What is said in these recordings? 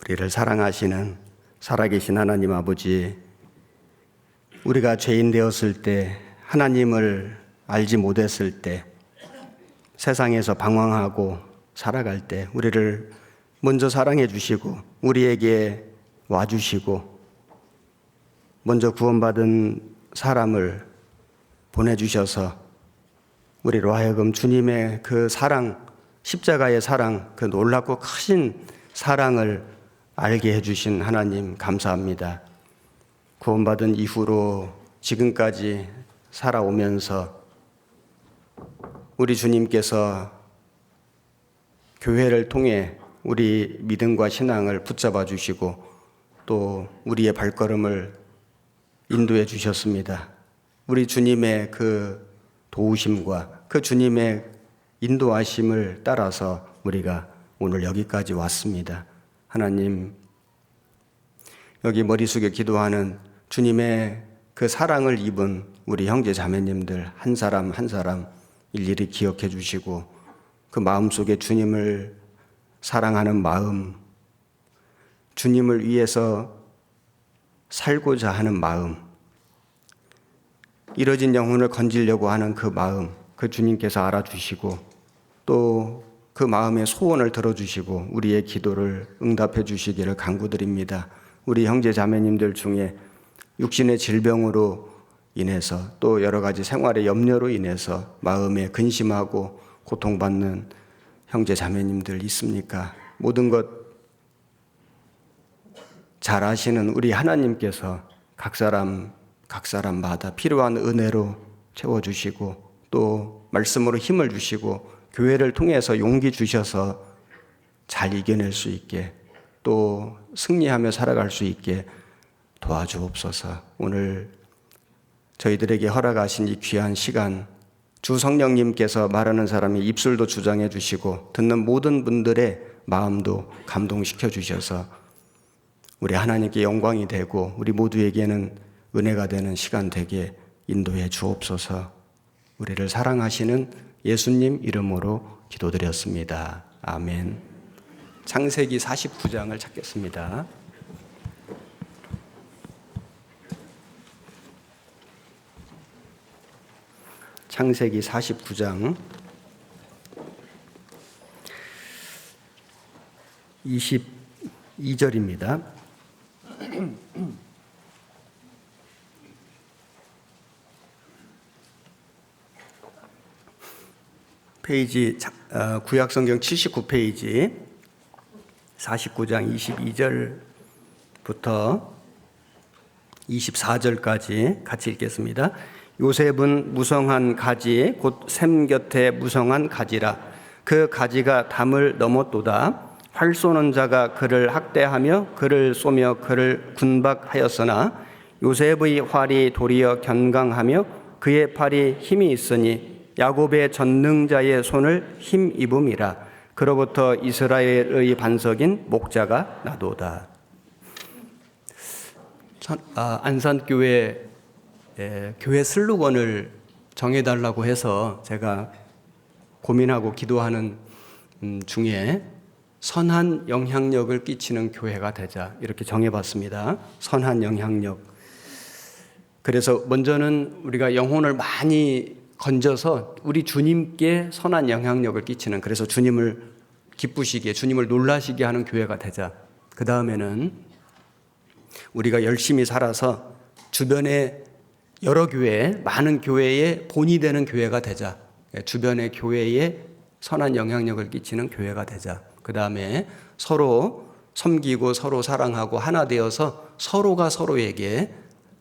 우리를 사랑하시는 살아계신 하나님 아버지, 우리가 죄인 되었을 때, 하나님을 알지 못했을 때, 세상에서 방황하고 살아갈 때 우리를 먼저 사랑해 주시고 우리에게 와주시고 먼저 구원받은 사람을 보내주셔서 우리로 하여금 주님의 그 사랑, 십자가의 사랑, 그 놀랍고 크신 사랑을 알게 해주신 하나님 감사합니다. 구원받은 이후로 지금까지 살아오면서 우리 주님께서 교회를 통해 우리 믿음과 신앙을 붙잡아 주시고 또 우리의 발걸음을 인도해 주셨습니다. 우리 주님의 그 도우심과 그 주님의 인도하심을 따라서 우리가 오늘 여기까지 왔습니다. 하나님, 여기 머리 숙여 기도하는 주님의 그 사랑을 입은 우리 형제 자매님들 한 사람 한 사람 일일이 기억해 주시고 그 마음속에 주님을 사랑하는 마음, 주님을 위해서 살고자 하는 마음, 이뤄진 영혼을 건지려고 하는 그 마음, 그 주님께서 알아주시고 또 그 마음의 소원을 들어주시고 우리의 기도를 응답해 주시기를 간구드립니다. 우리 형제 자매님들 중에 육신의 질병으로 인해서 또 여러 가지 생활의 염려로 인해서 마음에 근심하고 고통받는 형제 자매님들 있습니까? 모든 것 잘 아시는 우리 하나님께서 각 사람마다 필요한 은혜로 채워주시고 또 말씀으로 힘을 주시고 교회를 통해서 용기 주셔서 잘 이겨낼 수 있게 또 승리하며 살아갈 수 있게 도와주옵소서. 오늘 저희들에게 허락하신 이 귀한 시간, 주 성령님께서 말하는 사람의 입술도 주장해 주시고 듣는 모든 분들의 마음도 감동시켜 주셔서 우리 하나님께 영광이 되고 우리 모두에게는 은혜가 되는 시간 되게 인도해 주옵소서. 우리를 사랑하시는 예수님 이름으로 기도드렸습니다. 아멘. 창세기 49장을 찾겠습니다. 창세기 49장 22절입니다. 페이지 구약성경 79페이지 49장 22절부터 24절까지 같이 읽겠습니다. 요셉은 무성한 가지 곧 샘 곁에 무성한 가지라. 그 가지가 담을 넘었도다. 활 쏘는 자가 그를 학대하며 그를 쏘며 그를 군박하였으나 요셉의 활이 도리어 견강하며 그의 팔이 힘이 있으니 야곱의 전능자의 손을 힘입음이라. 그로부터 이스라엘의 반석인 목자가 나도다. 안산교회 교회 슬로건을 정해달라고 해서 제가 고민하고 기도하는 중에 선한 영향력을 끼치는 교회가 되자 이렇게 정해봤습니다. 선한 영향력. 그래서 먼저는 우리가 영혼을 많이 건져서 우리 주님께 선한 영향력을 끼치는, 그래서 주님을 기쁘시게 주님을 놀라시게 하는 교회가 되자. 그 다음에는 우리가 열심히 살아서 주변에 여러 교회, 많은 교회의 본이 되는 교회가 되자. 주변의 교회에 선한 영향력을 끼치는 교회가 되자. 그 다음에 서로 섬기고 서로 사랑하고 하나 되어서 서로가 서로에게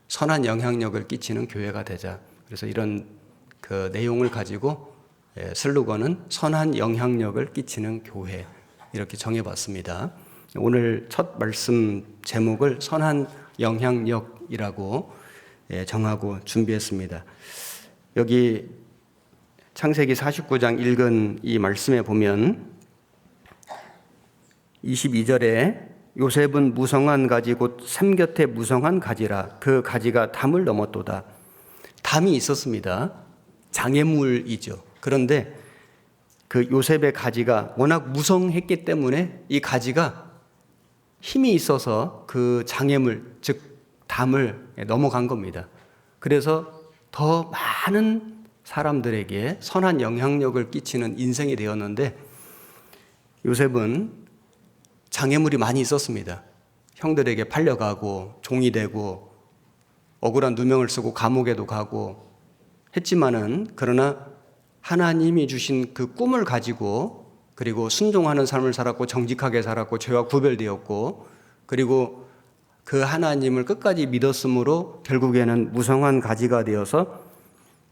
선한 영향력을 끼치는 교회가 되자. 그래서 이런 그 내용을 가지고 슬로건은 선한 영향력을 끼치는 교회 이렇게 정해봤습니다. 오늘 첫 말씀 제목을 선한 영향력이라고 정하고 준비했습니다. 여기 창세기 49장 읽은 이 말씀에 보면 22절에 요셉은 무성한 가지 곧 샘 곁에 무성한 가지라. 그 가지가 담을 넘었도다. 담이 있었습니다. 장애물이죠. 그런데 그 요셉의 가지가 워낙 무성했기 때문에 이 가지가 힘이 있어서 그 장애물, 즉 담을 넘어간 겁니다. 그래서 더 많은 사람들에게 선한 영향력을 끼치는 인생이 되었는데, 요셉은 장애물이 많이 있었습니다. 형들에게 팔려가고 종이 되고 억울한 누명을 쓰고 감옥에도 가고 했지만은, 그러나 하나님이 주신 그 꿈을 가지고, 그리고 순종하는 삶을 살았고 정직하게 살았고 죄와 구별되었고, 그리고 그 하나님을 끝까지 믿었으므로 결국에는 무성한 가지가 되어서,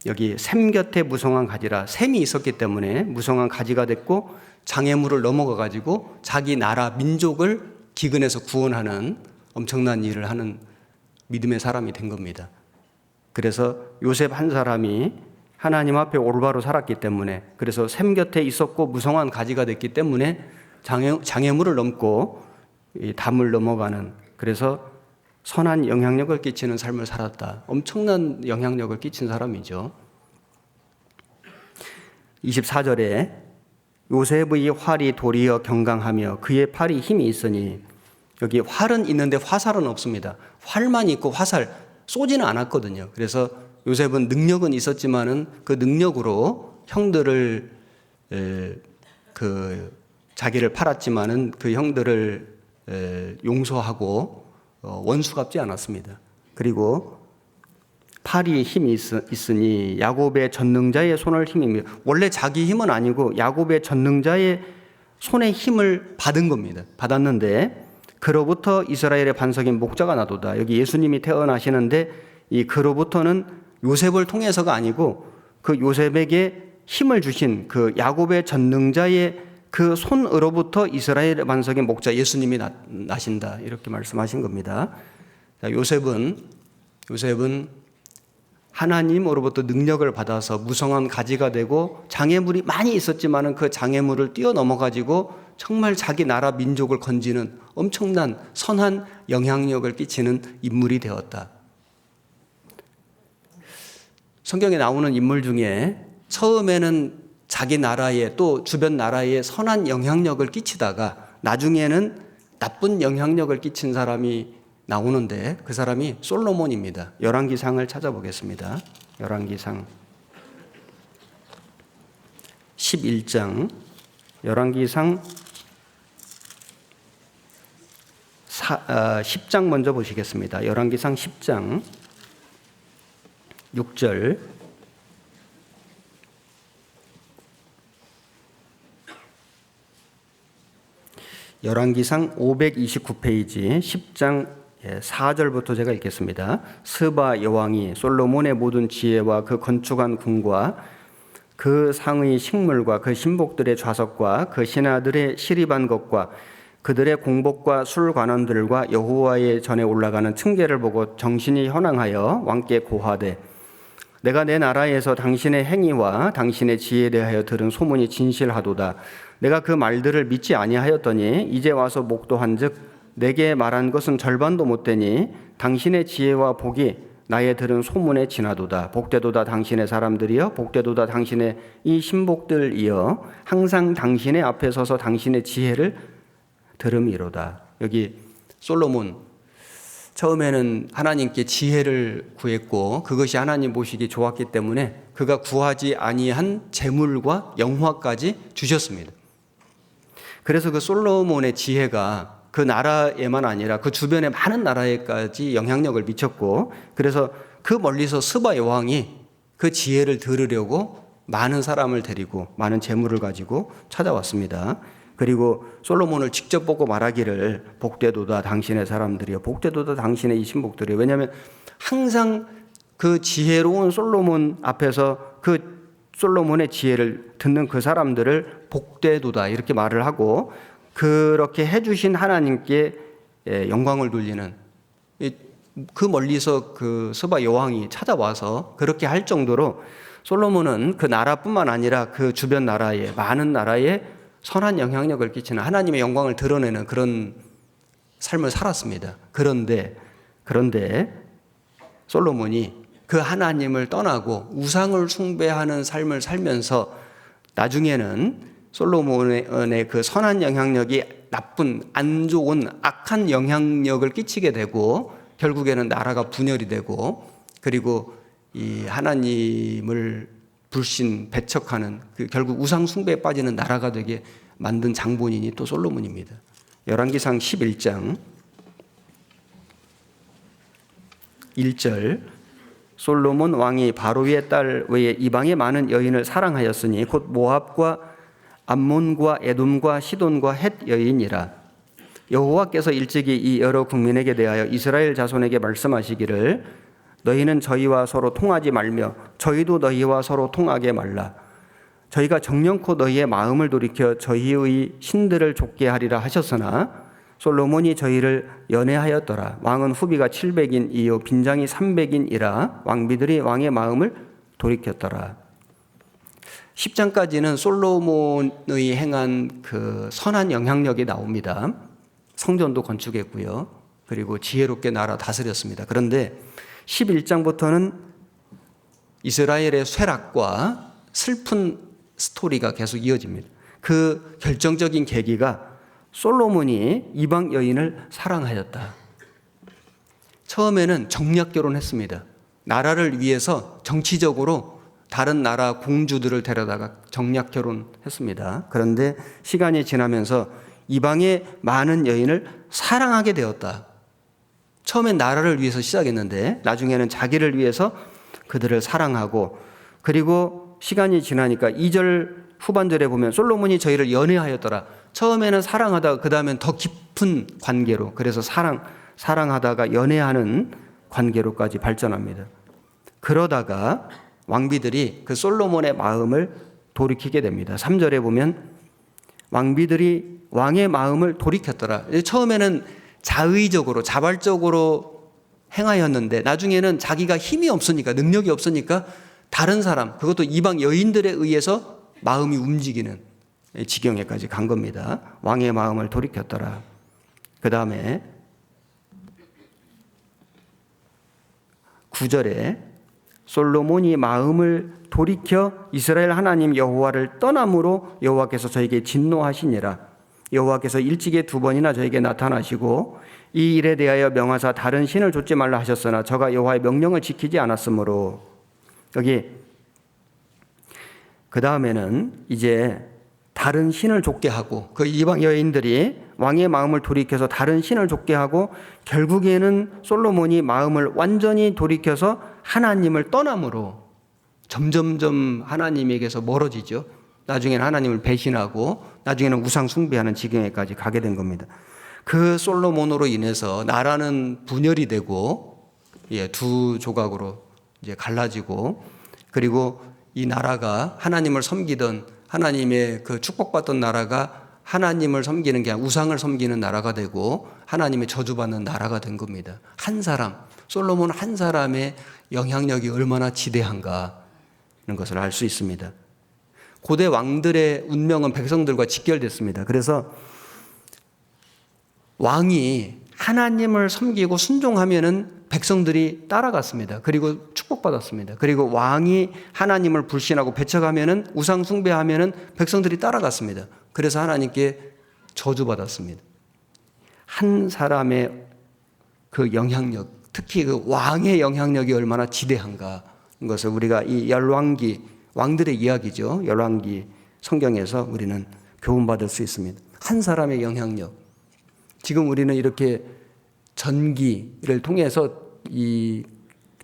여기 샘 곁에 무성한 가지라, 샘이 있었기 때문에 무성한 가지가 됐고, 장애물을 넘어가 가지고 자기 나라 민족을 기근에서 구원하는 엄청난 일을 하는 믿음의 사람이 된 겁니다. 그래서 요셉 한 사람이 하나님 앞에 올바로 살았기 때문에, 그래서 샘 곁에 있었고 무성한 가지가 됐기 때문에 장애물을 넘고 이 담을 넘어가는, 그래서 선한 영향력을 끼치는 삶을 살았다. 엄청난 영향력을 끼친 사람이죠. 24절에 요셉의 활이 도리어 경강하며 그의 팔이 힘이 있으니, 여기 활은 있는데 화살은 없습니다. 활만 있고 화살 쏘지는 않았거든요. 그래서 요셉은 능력은 있었지만은 그 능력으로 형들을 자기를 팔았지만은 그 형들을 용서하고 원수 갚지 않았습니다. 그리고 팔이 힘이 있으니 야곱의 전능자의 손을 힘입니다. 원래 자기 힘은 아니고 야곱의 전능자의 손의 힘을 받은 겁니다. 받았는데 그로부터 이스라엘의 반석인 목자가 나도다. 여기 예수님이 태어나시는데 이 그로부터는 요셉을 통해서가 아니고 그 요셉에게 힘을 주신 그 야곱의 전능자의 그 손으로부터 이스라엘의 반석인 목자 예수님이 나신다. 이렇게 말씀하신 겁니다. 요셉은 하나님으로부터 능력을 받아서 무성한 가지가 되고 장애물이 많이 있었지만은 그 장애물을 뛰어넘어 가지고 정말 자기 나라 민족을 건지는 엄청난 선한 영향력을 끼치는 인물이 되었다. 성경에 나오는 인물 중에 처음에는 자기 나라에 또 주변 나라에 선한 영향력을 끼치다가 나중에는 나쁜 영향력을 끼친 사람이 나오는데 그 사람이 솔로몬입니다. 열왕기상을 찾아보겠습니다. 열왕기상 11장, 열왕기상 10장 먼저 보시겠습니다. 열왕기상 10장 6절. 열왕기상 529페이지 10장 4절부터 제가 읽겠습니다. 스바 여왕이 솔로몬의 모든 지혜와 그 건축한 궁과 그 상의 식물과 그 신복들의 좌석과 그 신하들의 시립한 것과 그들의 공복과 술관원들과 여호와의 전에 올라가는 층계를 보고 정신이 현황하여 왕께 고하되, 내가 내 나라에서 당신의 행위와 당신의 지혜에 대하여 들은 소문이 진실하도다. 내가 그 말들을 믿지 아니하였더니 이제 와서 목도한즉 내게 말한 것은 절반도 못되니 당신의 지혜와 복이 나의 들은 소문에 지나도다. 복되도다 당신의 사람들이여, 복되도다 당신의 이 신복들이여, 항상 당신의 앞에 서서 당신의 지혜를 들음이로다. 여기 솔로몬 처음에는 하나님께 지혜를 구했고 그것이 하나님 보시기 좋았기 때문에 그가 구하지 아니한 재물과 영화까지 주셨습니다. 그래서 그 솔로몬의 지혜가 그 나라에만 아니라 그 주변의 많은 나라에까지 영향력을 미쳤고, 그래서 그 멀리서 스바 여왕이 그 지혜를 들으려고 많은 사람을 데리고 많은 재물을 가지고 찾아왔습니다. 그리고 솔로몬을 직접 보고 말하기를, 복되도다 당신의 사람들이여, 복되도다 당신의 이 신복들이여. 왜냐하면 항상 그 지혜로운 솔로몬 앞에서 그 솔로몬의 지혜를 듣는 그 사람들을 복되도다 이렇게 말을 하고, 그렇게 해주신 하나님께 영광을 돌리는, 그 멀리서 그 스바 여왕이 찾아와서 그렇게 할 정도로 솔로몬은 그 나라뿐만 아니라 그 주변 나라에, 많은 나라에 선한 영향력을 끼치는, 하나님의 영광을 드러내는 그런 삶을 살았습니다. 그런데 솔로몬이 그 하나님을 떠나고 우상을 숭배하는 삶을 살면서 나중에는 솔로몬의 그 선한 영향력이 나쁜, 안 좋은, 악한 영향력을 끼치게 되고 결국에는 나라가 분열이 되고 그리고 이 하나님을 불신, 배척하는 결국 우상 숭배에 빠지는 나라가 되게 만든 장본인이 또 솔로몬입니다. 열왕기상 11장 1절 솔로몬 왕이 바로의 딸 외에 이방의 많은 여인을 사랑하였으니 곧 모압과 암몬과 에돔과 시돈과 헷 여인이라. 여호와께서 일찍이 이 여러 국민에게 대하여 이스라엘 자손에게 말씀하시기를 너희는 저희와 서로 통하지 말며 저희도 너희와 서로 통하게 말라. 저희가 정령코 너희의 마음을 돌이켜 저희의 신들을 좇게 하리라 하셨으나 솔로몬이 저희를 연애하였더라. 왕은 후비가 700인 이요 빈장이 300인이라 왕비들이 왕의 마음을 돌이켰더라. 10장까지는 솔로몬의 행한 그 선한 영향력이 나옵니다. 성전도 건축했고요. 그리고 지혜롭게 나라 다스렸습니다. 그런데 11장부터는 이스라엘의 쇠락과 슬픈 스토리가 계속 이어집니다. 그 결정적인 계기가 솔로몬이 이방 여인을 사랑하였다. 처음에는 정략 결혼했습니다. 나라를 위해서 정치적으로 다른 나라 공주들을 데려다가 정략 결혼했습니다. 그런데 시간이 지나면서 이방의 많은 여인을 사랑하게 되었다. 처음엔 나라를 위해서 시작했는데 나중에는 자기를 위해서 그들을 사랑하고 그리고 시간이 지나니까 2절 후반절에 보면 솔로몬이 저희를 연애하였더라. 처음에는 사랑하다가 그 다음엔 더 깊은 관계로 그래서 사랑하다가 연애하는 관계로까지 발전합니다. 그러다가 왕비들이 그 솔로몬의 마음을 돌이키게 됩니다. 3절에 보면 왕비들이 왕의 마음을 돌이켰더라. 처음에는 자의적으로 자발적으로 행하였는데 나중에는 자기가 힘이 없으니까 능력이 없으니까 다른 사람 그것도 이방 여인들에 의해서 마음이 움직이는 지경에까지 간 겁니다. 왕의 마음을 돌이켰더라. 그 다음에 9절에 솔로몬이 마음을 돌이켜 이스라엘 하나님 여호와를 떠남으로 여호와께서 저에게 진노하시니라. 여호와께서 일찍이 2번이나 저에게 나타나시고 이 일에 대하여 명하사 다른 신을 좇지 말라 하셨으나 저가 여호와의 명령을 지키지 않았으므로. 여기 그 다음에는 이제 다른 신을 좇게 하고 그 이방 여인들이 왕의 마음을 돌이켜서 다른 신을 좇게 하고 결국에는 솔로몬이 마음을 완전히 돌이켜서 하나님을 떠남으로 점점점 하나님에게서 멀어지죠. 나중에는 하나님을 배신하고 나중에는 우상 숭배하는 지경에까지 가게 된 겁니다. 그 솔로몬으로 인해서 나라는 분열이 되고 두 조각으로 이제 갈라지고 그리고 이 나라가 하나님을 섬기던 하나님의 그 축복받던 나라가 하나님을 섬기는 게 아니라 우상을 섬기는 나라가 되고 하나님의 저주받는 나라가 된 겁니다. 한 사람, 솔로몬 한 사람의 영향력이 얼마나 지대한가 하는 것을 알 수 있습니다. 고대 왕들의 운명은 백성들과 직결됐습니다. 그래서 왕이 하나님을 섬기고 순종하면은 백성들이 따라갔습니다. 그리고 축복받았습니다. 그리고 왕이 하나님을 불신하고 배척하면은 우상 숭배하면은 백성들이 따라갔습니다. 그래서 하나님께 저주받았습니다. 한 사람의 그 영향력, 특히 그 왕의 영향력이 얼마나 지대한가 것을 우리가 이 열왕기 왕들의 이야기죠. 열왕기 성경에서 우리는 교훈받을 수 있습니다. 한 사람의 영향력. 지금 우리는 이렇게 전기를 통해서 이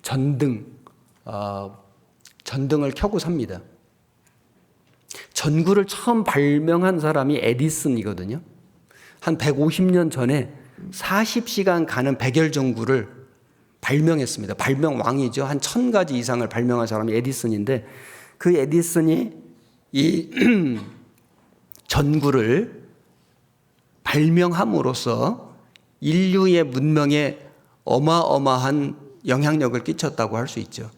전등을 켜고 삽니다. 전구를 처음 발명한 사람이 에디슨이거든요. 한 150년 전에 40시간 가는 백열 전구를 발명했습니다. 발명왕이죠. 한 1000가지 이상을 발명한 사람이 에디슨인데 그 에디슨이 이 전구를 발명함으로써 인류의 문명에 어마어마한 영향력을 끼쳤다고 할 수 있죠.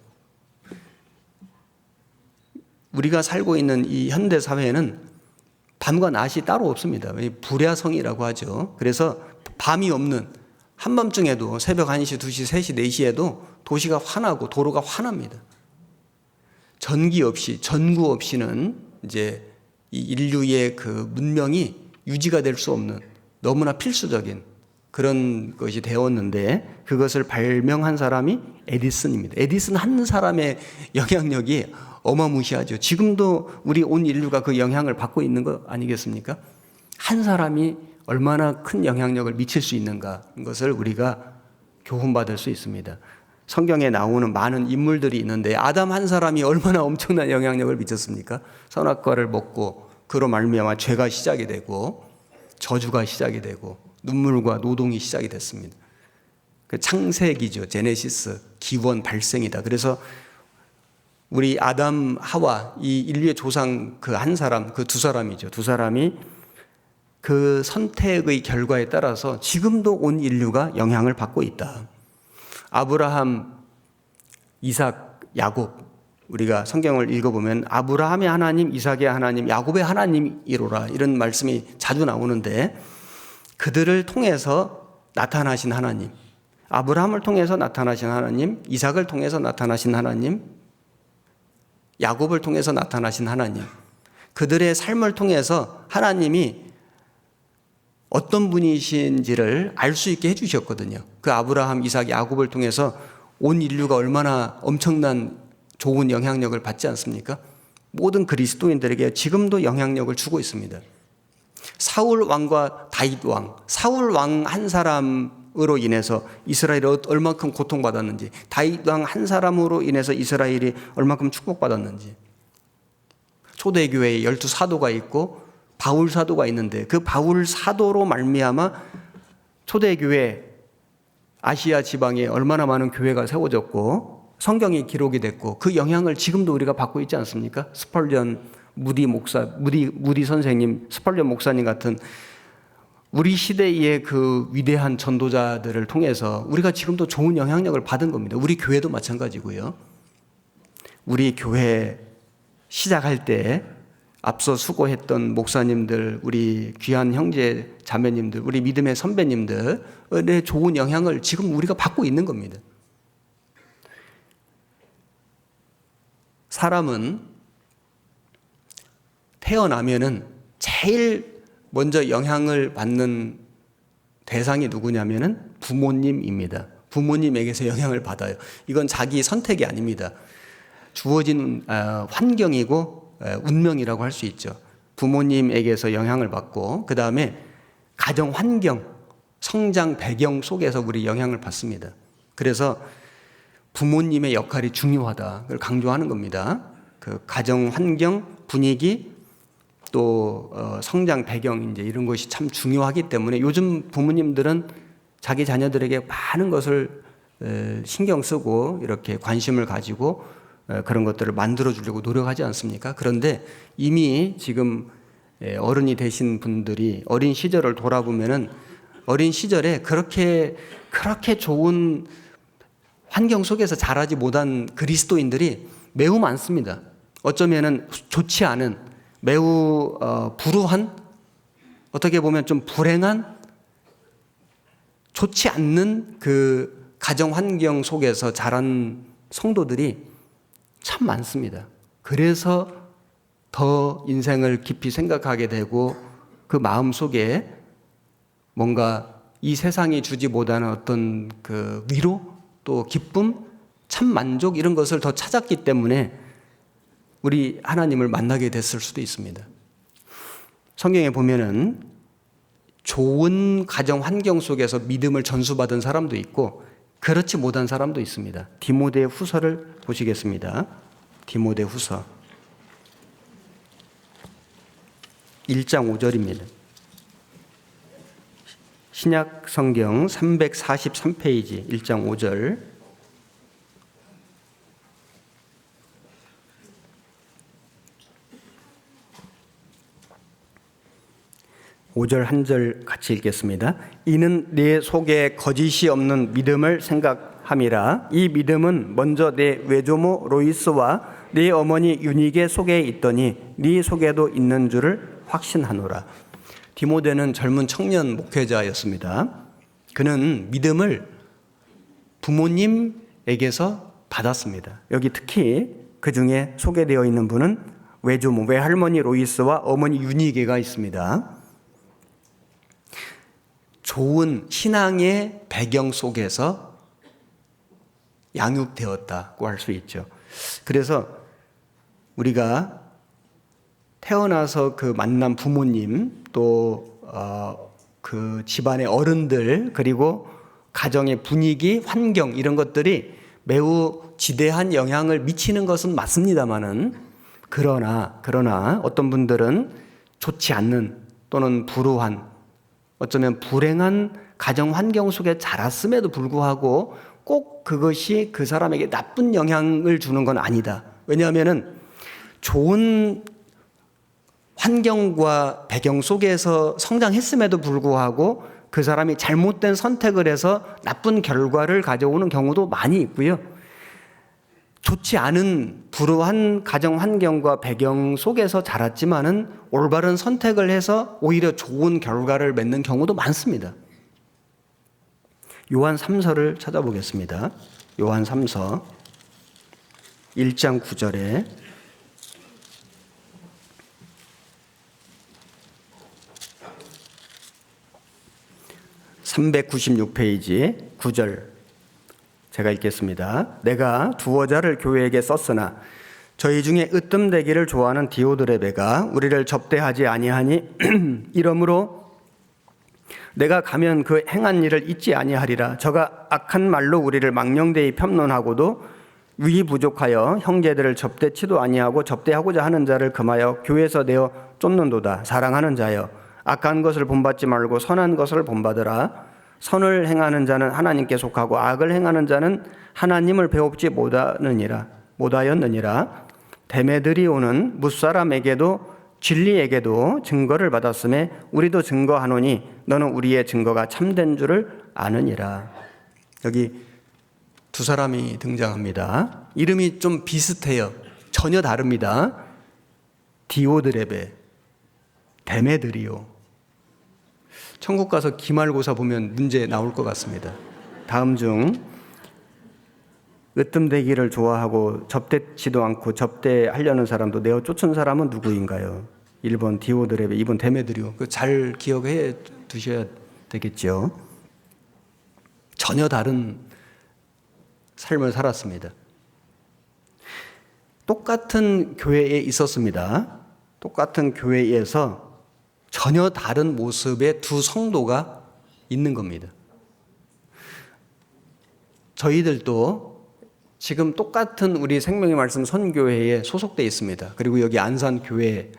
우리가 살고 있는 이 현대 사회에는 밤과 낮이 따로 없습니다. 불야성이라고 하죠. 그래서 밤이 없는 한밤중에도 새벽 1시, 2시, 3시, 4시에도 도시가 환하고 도로가 환합니다. 전기 없이, 전구 없이는 이제 이 인류의 그 문명이 유지가 될 수 없는 너무나 필수적인 그런 것이 되었는데 그것을 발명한 사람이 에디슨입니다. 에디슨 한 사람의 영향력이 어마무시하죠. 지금도 우리 온 인류가 그 영향을 받고 있는 거 아니겠습니까? 한 사람이 얼마나 큰 영향력을 미칠 수 있는가 것을 우리가 교훈받을 수 있습니다. 성경에 나오는 많은 인물들이 있는데 아담 한 사람이 얼마나 엄청난 영향력을 미쳤습니까? 선악과를 먹고 그로 말미암아 죄가 시작이 되고 저주가 시작이 되고 눈물과 노동이 시작이 됐습니다. 그 창세기죠. 제네시스, 기원 발생이다. 그래서 우리 아담, 하와 이 인류의 조상 그 한 사람, 그 두 사람이죠. 두 사람이 그 선택의 결과에 따라서 지금도 온 인류가 영향을 받고 있다. 아브라함, 이삭, 야곱 우리가 성경을 읽어보면 아브라함의 하나님, 이삭의 하나님, 야곱의 하나님이로라 이런 말씀이 자주 나오는데 그들을 통해서 나타나신 하나님, 아브라함을 통해서 나타나신 하나님, 이삭을 통해서 나타나신 하나님, 야곱을 통해서 나타나신 하나님, 그들의 삶을 통해서 하나님이 어떤 분이신지를 알 수 있게 해주셨거든요. 그 아브라함, 이삭, 야곱을 통해서 온 인류가 얼마나 엄청난 좋은 영향력을 받지 않습니까? 모든 그리스도인들에게 지금도 영향력을 주고 있습니다. 사울 왕과 다윗 왕, 사울 왕 한 사람으로 인해서 이스라엘이 얼마큼 고통받았는지, 다윗 왕 한 사람으로 인해서 이스라엘이 얼마큼 축복받았는지, 초대교회에 12사도가 있고 바울 사도가 있는데 그 바울 사도로 말미암아 초대교회 아시아 지방에 얼마나 많은 교회가 세워졌고 성경이 기록이 됐고 그 영향을 지금도 우리가 받고 있지 않습니까? 스펄전 무디 선생님, 스펄전 목사님 같은 우리 시대의 그 위대한 전도자들을 통해서 우리가 지금도 좋은 영향력을 받은 겁니다. 우리 교회도 마찬가지고요. 우리 교회 시작할 때 앞서 수고했던 목사님들, 우리 귀한 형제 자매님들, 우리 믿음의 선배님들의 좋은 영향을 지금 우리가 받고 있는 겁니다. 사람은 태어나면은 제일 먼저 영향을 받는 대상이 누구냐면은 부모님입니다. 부모님에게서 영향을 받아요. 이건 자기 선택이 아닙니다. 주어진 환경이고 운명이라고 할 수 있죠. 부모님에게서 영향을 받고 그 다음에 가정 환경, 성장 배경 속에서 우리 영향을 받습니다. 그래서 부모님의 역할이 중요하다. 그걸 강조하는 겁니다. 그 가정 환경, 분위기, 또 성장 배경 이제 이런 것이 참 중요하기 때문에 요즘 부모님들은 자기 자녀들에게 많은 것을 신경 쓰고 이렇게 관심을 가지고 그런 것들을 만들어 주려고 노력하지 않습니까? 그런데 이미 지금 어른이 되신 분들이 어린 시절을 돌아보면은 어린 시절에 그렇게 좋은 환경 속에서 자라지 못한 그리스도인들이 매우 많습니다. 어쩌면은 좋지 않은 매우 불우한 어떻게 보면 좀 불행한 좋지 않는 그 가정 환경 속에서 자란 성도들이 참 많습니다. 그래서 더 인생을 깊이 생각하게 되고 그 마음 속에 뭔가 이 세상이 주지 못하는 어떤 그 위로 또 기쁨, 참 만족 이런 것을 더 찾았기 때문에 우리 하나님을 만나게 됐을 수도 있습니다. 성경에 보면은 좋은 가정 환경 속에서 믿음을 전수받은 사람도 있고 그렇지 못한 사람도 있습니다. 디모데 후서를 보시겠습니다. 디모데 후서 1장 5절입니다. 신약 성경 343페이지 1장 5절. (5절) 한 절 같이 읽겠습니다. 이는 내 속에 거짓이 없는 믿음을 생각함이라. 이 믿음은 먼저 내 외조모 로이스와 네 어머니 유니게 속에 있더니 네 속에도 있는 줄을 확신하노라. 디모데는 젊은 청년 목회자였습니다. 그는 믿음을 부모님에게서 받았습니다. 여기 특히 그 중에 소개되어 있는 분은 외조모, 외할머니 로이스와 어머니 유니게가 있습니다. 좋은 신앙의 배경 속에서 양육되었다고 할 수 있죠. 그래서 우리가 태어나서 그 만난 부모님 또 그 집안의 어른들 그리고 가정의 분위기, 환경 이런 것들이 매우 지대한 영향을 미치는 것은 맞습니다만은 그러나 어떤 분들은 좋지 않는 또는 불우한 어쩌면 불행한 가정 환경 속에 자랐음에도 불구하고 꼭 그것이 그 사람에게 나쁜 영향을 주는 건 아니다. 왜냐하면은 좋은 환경과 배경 속에서 성장했음에도 불구하고 그 사람이 잘못된 선택을 해서 나쁜 결과를 가져오는 경우도 많이 있고요. 좋지 않은 불우한 가정 환경과 배경 속에서 자랐지만은 올바른 선택을 해서 오히려 좋은 결과를 맺는 경우도 많습니다. 요한 3서를 찾아보겠습니다. 요한 3서 1장 9절에 396페이지 9절 제가 읽겠습니다. 내가 두어 자를 교회에게 썼으나 저희 중에 으뜸되기를 좋아하는 디오드레베가 우리를 접대하지 아니하니 이러므로 내가 가면 그 행한 일을 잊지 아니하리라. 저가 악한 말로 우리를 망령되이 편론하고도 위 부족하여 형제들을 접대치도 아니하고 접대하고자 하는 자를 금하여 교회에서 내어 쫓는도다. 사랑하는 자여 악한 것을 본받지 말고 선한 것을 본받으라. 선을 행하는 자는 하나님께 속하고 악을 행하는 자는 하나님을 배웁지 못하였느니라. 데메드리오는 뭇사람에게도 진리에게도 증거를 받았음에 우리도 증거하노니 너는 우리의 증거가 참된 줄을 아느니라. 여기 두 사람이 등장합니다. 이름이 좀 비슷해요. 전혀 다릅니다. 디오드레베, 데메드리오. 천국 가서 기말고사 보면 문제 나올 것 같습니다. 다음 중 으뜸되기를 좋아하고 접대치도 않고 접대하려는 사람도 내어 쫓은 사람은 누구인가요? 1번 디오드레베, 2번 데메드리오. 잘 기억해 두셔야 되겠죠. 전혀 다른 삶을 살았습니다. 똑같은 교회에 있었습니다. 똑같은 교회에서 전혀 다른 모습의 두 성도가 있는 겁니다. 저희들도 지금 똑같은 우리 생명의 말씀 선교회에 소속되어 있습니다. 그리고 여기 안산교회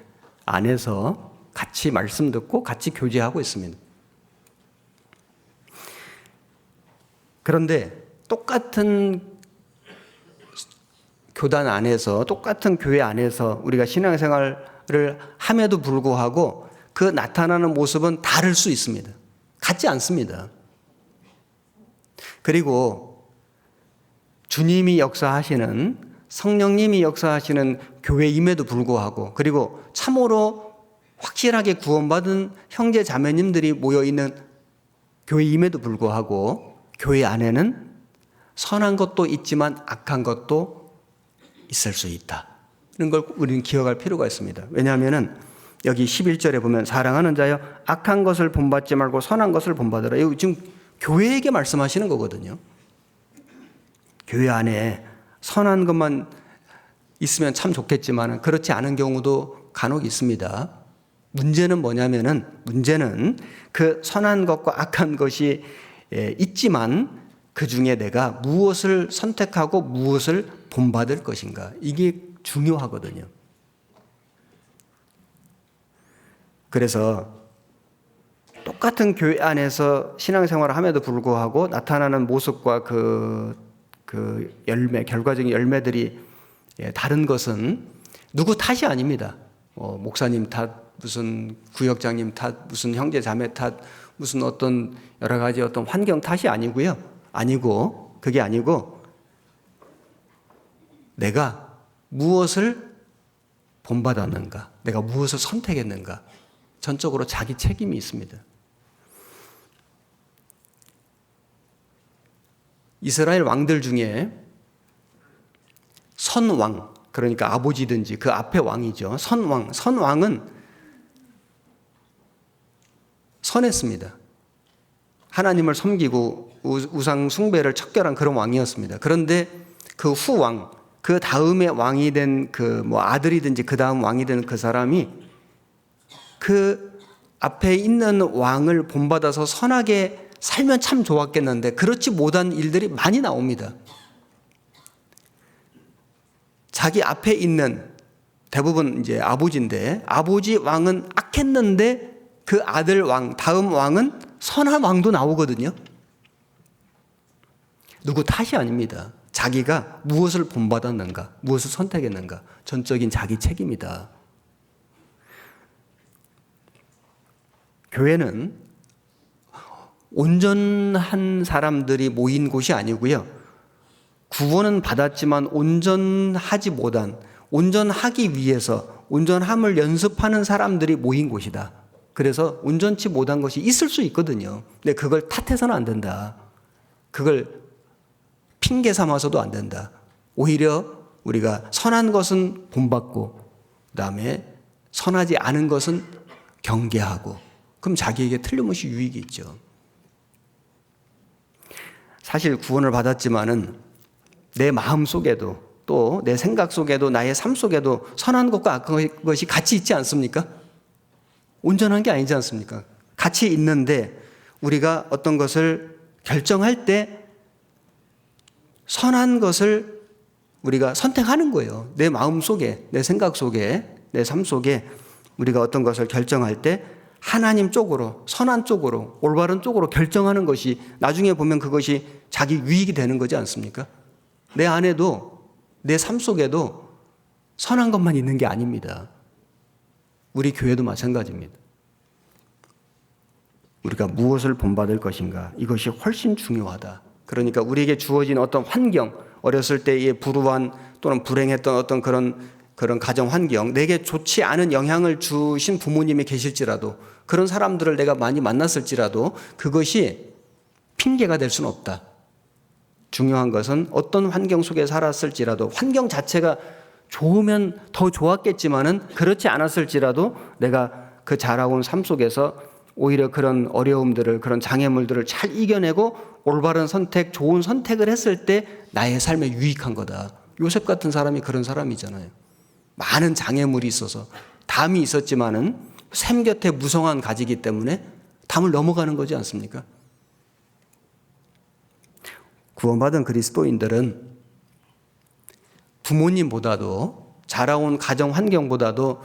안에서 같이 말씀 듣고 같이 교제하고 있습니다. 그런데 똑같은 교단 안에서 똑같은 교회 안에서 우리가 신앙생활을 함에도 불구하고 그 나타나는 모습은 다를 수 있습니다. 같지 않습니다. 그리고 주님이 역사하시는 성령님이 역사하시는 교회임에도 불구하고 그리고 참으로 확실하게 구원받은 형제 자매님들이 모여있는 교회임에도 불구하고 교회 안에는 선한 것도 있지만 악한 것도 있을 수 있다. 이런 걸 우리는 기억할 필요가 있습니다. 왜냐하면 여기 11절에 보면 사랑하는 자여 악한 것을 본받지 말고 선한 것을 본받으라. 여기 지금 교회에게 말씀하시는 거거든요. 교회 안에 선한 것만 있으면 참 좋겠지만 그렇지 않은 경우도 간혹 있습니다. 문제는 뭐냐면은 문제는 그 선한 것과 악한 것이 있지만 그 중에 내가 무엇을 선택하고 무엇을 본받을 것인가. 이게 중요하거든요. 그래서 똑같은 교회 안에서 신앙생활을 함에도 불구하고 나타나는 모습과 그 열매, 결과적인 열매들이 다른 것은 누구 탓이 아닙니다. 목사님 탓, 무슨 구역장님 탓, 무슨 형제 자매 탓, 무슨 어떤 여러 가지 어떤 환경 탓이 아니고요. 그게 아니고 내가 무엇을 본받았는가, 내가 무엇을 선택했는가, 전적으로 자기 책임이 있습니다. 이스라엘 왕들 중에 선왕, 그러니까 아버지든지 그 앞에 왕이죠. 선왕은 선했습니다. 하나님을 섬기고 우상 숭배를 척결한 그런 왕이었습니다. 그런데 그 후왕, 그 다음에 왕이 된 그 뭐 아들이든지 그 다음 왕이 된 그 사람이 그 앞에 있는 왕을 본받아서 선하게 살면 참 좋았겠는데 그렇지 못한 일들이 많이 나옵니다. 자기 앞에 있는 대부분 이제 아버지인데 아버지 왕은 악했는데 그 아들 왕, 다음 왕은 선한 왕도 나오거든요. 누구 탓이 아닙니다. 자기가 무엇을 본받았는가, 무엇을 선택했는가, 전적인 자기 책임이다. 교회는 온전한 사람들이 모인 곳이 아니고요. 구원은 받았지만 온전하지 못한, 온전하기 위해서 온전함을 연습하는 사람들이 모인 곳이다. 그래서 온전치 못한 것이 있을 수 있거든요. 근데 그걸 탓해서는 안 된다. 그걸 핑계 삼아서도 안 된다. 오히려 우리가 선한 것은 본받고 그다음에 선하지 않은 것은 경계하고 그럼 자기에게 틀림없이 유익이 있죠. 사실 구원을 받았지만은 내 마음 속에도 또 내 생각 속에도 나의 삶 속에도 선한 것과 악한 것이 같이 있지 않습니까? 온전한 게 아니지 않습니까? 같이 있는데 우리가 어떤 것을 결정할 때 선한 것을 우리가 선택하는 거예요. 내 마음 속에, 내 생각 속에, 내 삶 속에 우리가 어떤 것을 결정할 때 하나님 쪽으로, 선한 쪽으로, 올바른 쪽으로 결정하는 것이 나중에 보면 그것이 자기 유익이 되는 거지 않습니까? 내 안에도, 내 삶 속에도 선한 것만 있는 게 아닙니다. 우리 교회도 마찬가지입니다. 우리가 무엇을 본받을 것인가, 이것이 훨씬 중요하다. 그러니까 우리에게 주어진 어떤 환경, 어렸을 때의 불우한 또는 불행했던 어떤 그런 가정 환경, 내게 좋지 않은 영향을 주신 부모님이 계실지라도 그런 사람들을 내가 많이 만났을지라도 그것이 핑계가 될 수는 없다. 중요한 것은 어떤 환경 속에 살았을지라도 환경 자체가 좋으면 더 좋았겠지만은 그렇지 않았을지라도 내가 그 자라온 삶 속에서 오히려 그런 어려움들을, 그런 장애물들을 잘 이겨내고 올바른 선택, 좋은 선택을 했을 때 나의 삶에 유익한 거다. 요셉 같은 사람이 그런 사람이잖아요. 많은 장애물이 있어서 담이 있었지만은 샘 곁에 무성한 가지기 때문에 담을 넘어가는 거지 않습니까? 구원받은 그리스도인들은 부모님보다도 자라온 가정 환경보다도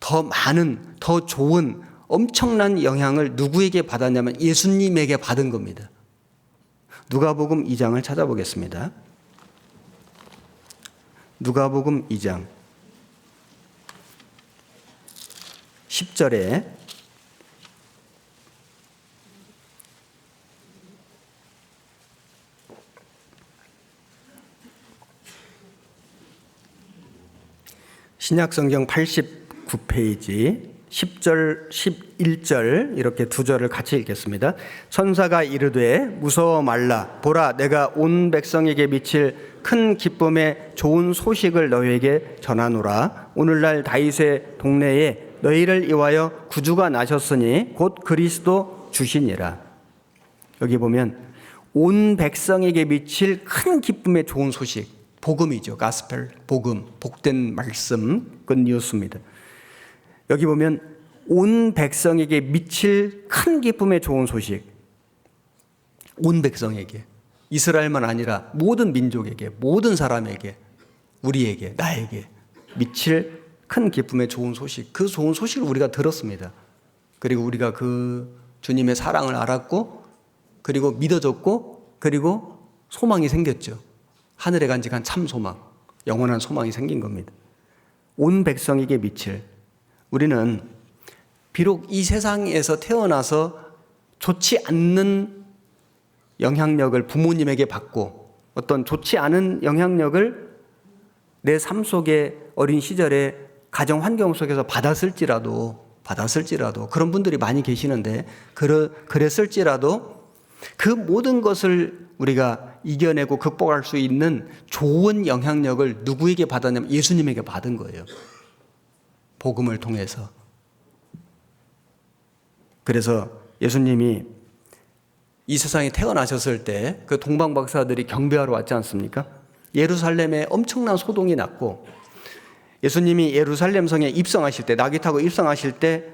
더 많은, 더 좋은 엄청난 영향을 누구에게 받았냐면 예수님에게 받은 겁니다. 누가복음 2장을 찾아보겠습니다. 누가복음 2장 10절에 신약성경 89페이지 10절, 11절 이렇게 두 절을 같이 읽겠습니다. 천사가 이르되 무서워 말라. 보라, 내가 온 백성에게 미칠 큰 기쁨의 좋은 소식을 너희에게 전하노라. 오늘날 다윗의 동네에 너희를 위하여 구주가 나셨으니 곧 그리스도 주시니라. 여기 보면 온 백성에게 미칠 큰 기쁨의 좋은 소식, 복음이죠. 가스펠, 복음, 복된 말씀, 굿뉴스입니다. 여기 보면 온 백성에게 미칠 큰 기쁨의 좋은 소식, 온 백성에게, 이스라엘만 아니라 모든 민족에게, 모든 사람에게, 우리에게, 나에게 미칠 큰 기쁨의 좋은 소식, 그 좋은 소식을 우리가 들었습니다. 그리고 우리가 그 주님의 사랑을 알았고, 그리고 믿어졌고, 그리고 소망이 생겼죠. 하늘에 간직한 참 소망, 영원한 소망이 생긴 겁니다. 온 백성에게 미칠, 우리는 비록 이 세상에서 태어나서 좋지 않는 영향력을 부모님에게 받고 어떤 좋지 않은 영향력을 내 삶 속에 어린 시절에 가정 환경 속에서 받았을지라도 그런 분들이 많이 계시는데 그랬을지라도 그 모든 것을 우리가 이겨내고 극복할 수 있는 좋은 영향력을 누구에게 받았냐면 예수님에게 받은 거예요. 복음을 통해서. 그래서 예수님이 이 세상에 태어나셨을 때 그 동방 박사들이 경배하러 왔지 않습니까? 예루살렘에 엄청난 소동이 났고 예수님이 예루살렘 성에 입성하실 때, 나귀 타고 입성하실 때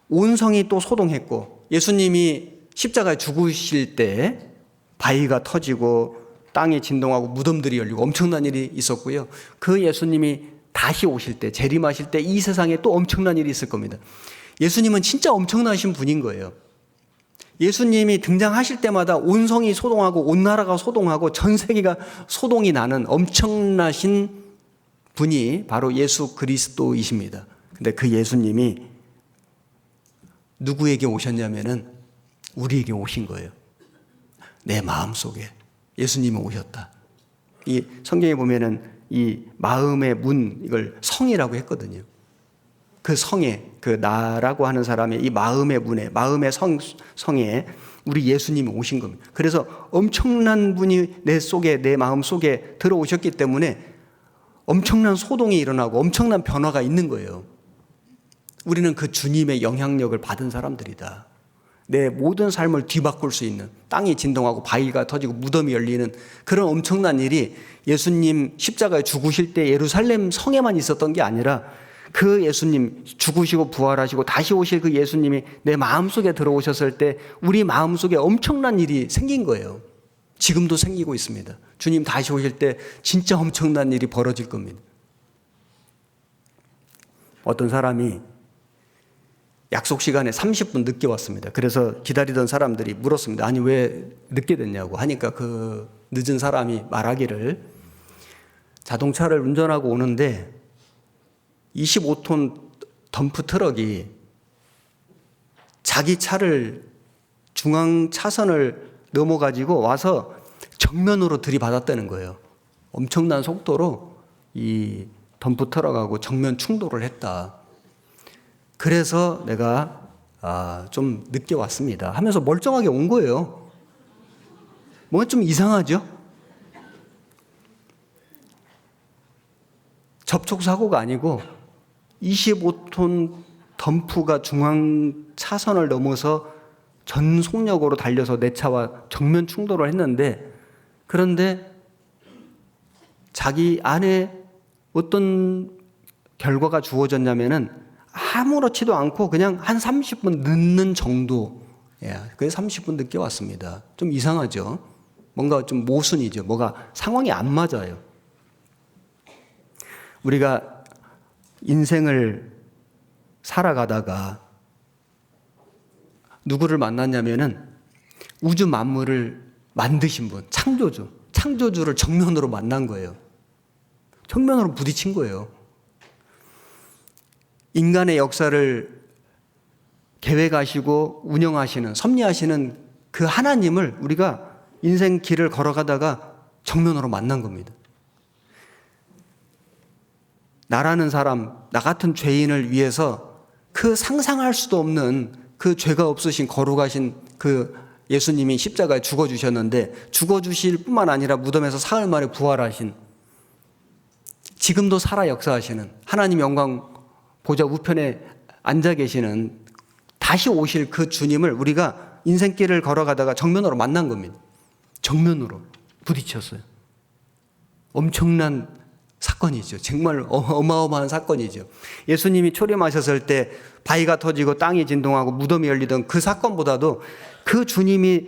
온 성이 또 소동했고, 예수님이 십자가에 죽으실 때 바위가 터지고 땅이 진동하고 무덤들이 열리고 엄청난 일이 있었고요. 그 예수님이 다시 오실 때, 재림하실 때 이 세상에 또 엄청난 일이 있을 겁니다. 예수님은 진짜 엄청나신 분인 거예요. 예수님이 등장하실 때마다 온 성이 소동하고 온 나라가 소동하고 전 세계가 소동이 나는 엄청나신 분이 바로 예수 그리스도이십니다. 근데 그 예수님이 누구에게 오셨냐면은 우리에게 오신 거예요. 내 마음속에 예수님이 오셨다. 이 성경에 보면은 이 마음의 문, 이걸 성이라고 했거든요. 그 성에, 그 나라고 하는 사람의 이 마음의 문에, 마음의 성에 우리 예수님이 오신 겁니다. 그래서 엄청난 분이 내 속에, 내 마음 속에 들어오셨기 때문에 엄청난 소동이 일어나고 엄청난 변화가 있는 거예요. 우리는 그 주님의 영향력을 받은 사람들이다. 내 모든 삶을 뒤바꿀 수 있는, 땅이 진동하고 바위가 터지고 무덤이 열리는 그런 엄청난 일이 예수님 십자가에 죽으실 때 예루살렘 성에만 있었던 게 아니라 그 예수님, 죽으시고 부활하시고 다시 오실 그 예수님이 내 마음속에 들어오셨을 때 우리 마음속에 엄청난 일이 생긴 거예요. 지금도 생기고 있습니다. 주님 다시 오실 때 진짜 엄청난 일이 벌어질 겁니다. 어떤 사람이 약속 시간에 30분 늦게 왔습니다. 그래서 기다리던 사람들이 물었습니다. 아니, 왜 늦게 됐냐고 하니까 그 늦은 사람이 말하기를, 자동차를 운전하고 오는데 25톤 덤프 트럭이 자기 차를 중앙 차선을 넘어가지고 와서 정면으로 들이받았다는 거예요. 엄청난 속도로 이 덤프 트럭하고 정면 충돌을 했다. 그래서 내가 좀 늦게 왔습니다 하면서 멀쩡하게 온 거예요. 뭔가 좀 이상하죠? 접촉사고가 아니고 25톤 덤프가 중앙 차선을 넘어서 전 속력으로 달려서 내 차와 정면 충돌을 했는데, 그런데 자기 안에 어떤 결과가 주어졌냐면은 아무렇지도 않고 그냥 한 30분 늦는 정도. 그래서 30분 늦게 왔습니다. 좀 이상하죠? 뭔가 좀 모순이죠. 뭐가 상황이 안 맞아요. 우리가 인생을 살아가다가 누구를 만났냐면은 우주 만물을 만드신 분, 창조주를 정면으로 만난 거예요. 정면으로 부딪힌 거예요. 인간의 역사를 계획하시고 운영하시는, 섭리하시는 그 하나님을 우리가 인생 길을 걸어가다가 정면으로 만난 겁니다. 나라는 사람, 나 같은 죄인을 위해서 그 상상할 수도 없는 그 죄가 없으신 거룩하신 그 예수님이 십자가에 죽어주셨는데, 죽어주실 뿐만 아니라 무덤에서 사흘 만에 부활하신, 지금도 살아 역사하시는 하나님 영광 보좌 우편에 앉아 계시는 다시 오실 그 주님을 우리가 인생길을 걸어가다가 정면으로 만난 겁니다. 정면으로 부딪혔어요. 엄청난 사건이죠. 정말 어마어마한 사건이죠. 예수님이 초림하셨을 때 바위가 터지고 땅이 진동하고 무덤이 열리던 그 사건보다도 그 주님이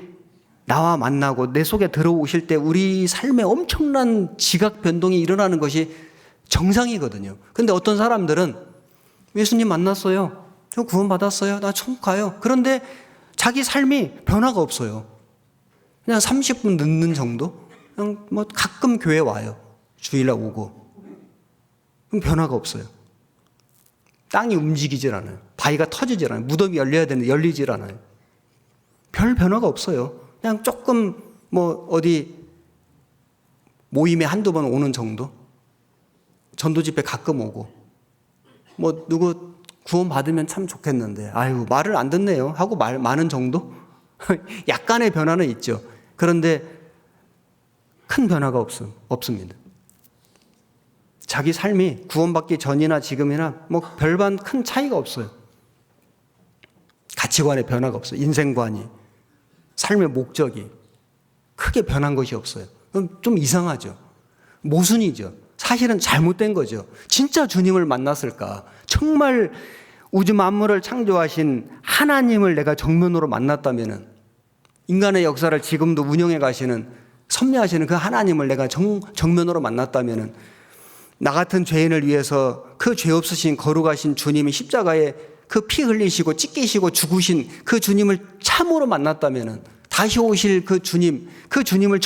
나와 만나고 내 속에 들어오실 때 우리 삶에 엄청난 지각 변동이 일어나는 것이 정상이거든요. 근데 어떤 사람들은 예수님 만났어요. 저 구원받았어요. 나 천국 가요. 그런데 자기 삶이 변화가 없어요. 그냥 30분 늦는 정도? 그냥 뭐 가끔 교회 와요. 주일날 오고. 그럼 변화가 없어요. 땅이 움직이질 않아요. 바위가 터지질 않아요. 무덤이 열려야 되는데 열리질 않아요. 별 변화가 없어요. 그냥 조금 뭐 어디 모임에 한두 번 오는 정도? 전도 집회 가끔 오고. 뭐 누구 구원 받으면 참 좋겠는데 아유 말을 안 듣네요 하고 말 많은 정도? 약간의 변화는 있죠. 그런데 큰 변화가 없습니다. 자기 삶이 구원받기 전이나 지금이나 뭐 별반 큰 차이가 없어요. 가치관의 변화가 없어요. 인생관이, 삶의 목적이 크게 변한 것이 없어요. 그럼 좀 이상하죠. 모순이죠. 사실은 잘못된 거죠. 진짜 주님을 만났을까? 정말 우주 만물을 창조하신 하나님을 내가 정면으로 만났다면은, 인간의 역사를 지금도 운영해 가시는, 섭리하시는 그 하나님을 내가 정면으로 만났다면은, 나 같은 죄인을 위해서 그 죄 없으신 거룩하신 주님이 십자가에 그 피 흘리시고 찢기시고 죽으신 그 주님을 참으로 만났다면은, 다시 오실 그 주님을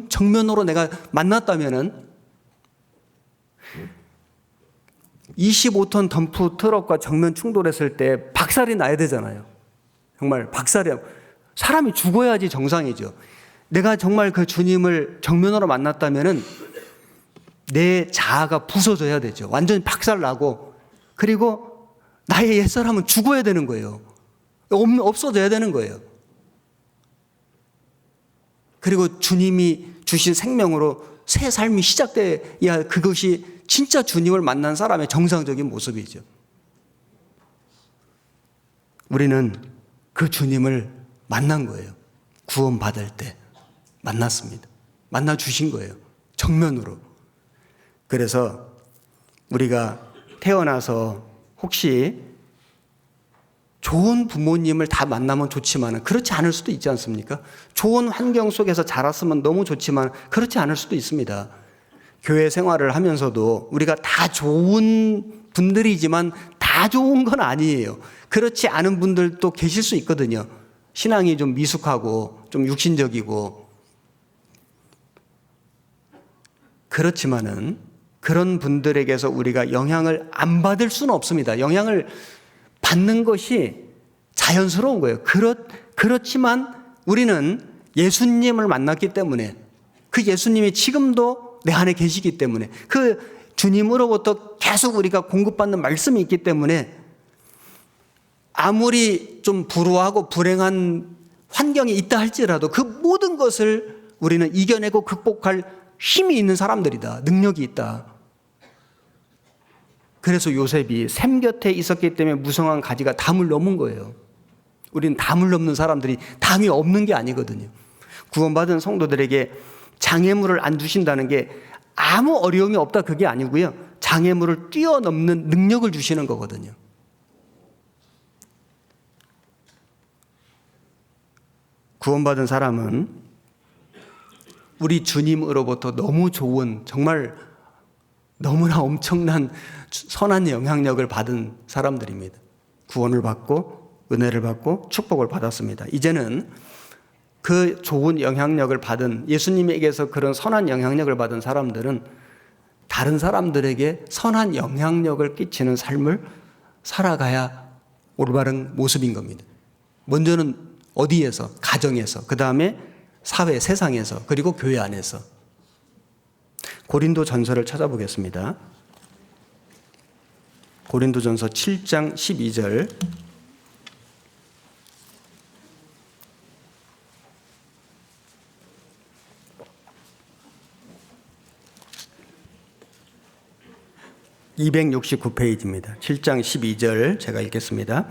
정면으로 내가 만났다면은, 25톤 덤프 트럭과 정면 충돌했을 때 박살이 나야 되잖아요. 정말 박살이, 사람이 죽어야지 정상이죠. 내가 정말 그 주님을 정면으로 만났다면은 내 자아가 부서져야 되죠. 완전히 박살나고, 그리고 나의 옛사람은 죽어야 되는 거예요. 없어져야 되는 거예요. 그리고 주님이 주신 생명으로 새 삶이 시작돼야 그것이 진짜 주님을 만난 사람의 정상적인 모습이죠. 우리는 그 주님을 만난 거예요. 구원받을 때 만났습니다. 만나 주신 거예요. 정면으로. 그래서 우리가 태어나서 혹시 좋은 부모님을 다 만나면 좋지만 그렇지 않을 수도 있지 않습니까? 좋은 환경 속에서 자랐으면 너무 좋지만 그렇지 않을 수도 있습니다. 교회 생활을 하면서도 우리가 다 좋은 분들이지만 다 좋은 건 아니에요. 그렇지 않은 분들도 계실 수 있거든요. 신앙이 좀 미숙하고 좀 육신적이고. 그렇지만은 그런 분들에게서 우리가 영향을 안 받을 수는 없습니다. 영향을 받는 것이 자연스러운 거예요. 그렇지만 우리는 예수님을 만났기 때문에, 그 예수님이 지금도 내 안에 계시기 때문에, 그 주님으로부터 계속 우리가 공급받는 말씀이 있기 때문에, 아무리 좀 불우하고 불행한 환경이 있다 할지라도 그 모든 것을 우리는 이겨내고 극복할 힘이 있는 사람들이다. 능력이 있다. 그래서 요셉이 샘 곁에 있었기 때문에 무성한 가지가 담을 넘은 거예요. 우리는 담을 넘는 사람들이 담이 없는 게 아니거든요. 구원받은 성도들에게 장애물을 안 주신다는 게 아무 어려움이 없다 그게 아니고요. 장애물을 뛰어넘는 능력을 주시는 거거든요. 구원받은 사람은 우리 주님으로부터 너무 좋은, 정말 너무나 엄청난 선한 영향력을 받은 사람들입니다. 구원을 받고 은혜를 받고 축복을 받았습니다. 이제는 그 좋은 영향력을 받은, 예수님에게서 그런 선한 영향력을 받은 사람들은 다른 사람들에게 선한 영향력을 끼치는 삶을 살아가야 올바른 모습인 겁니다. 먼저는 어디에서? 가정에서, 그 다음에 사회, 세상에서, 그리고 교회 안에서. 고린도 전서를 찾아보겠습니다. 고린도 전서 7장 12절. (269페이지입니다) 7장 12절 제가 읽겠습니다.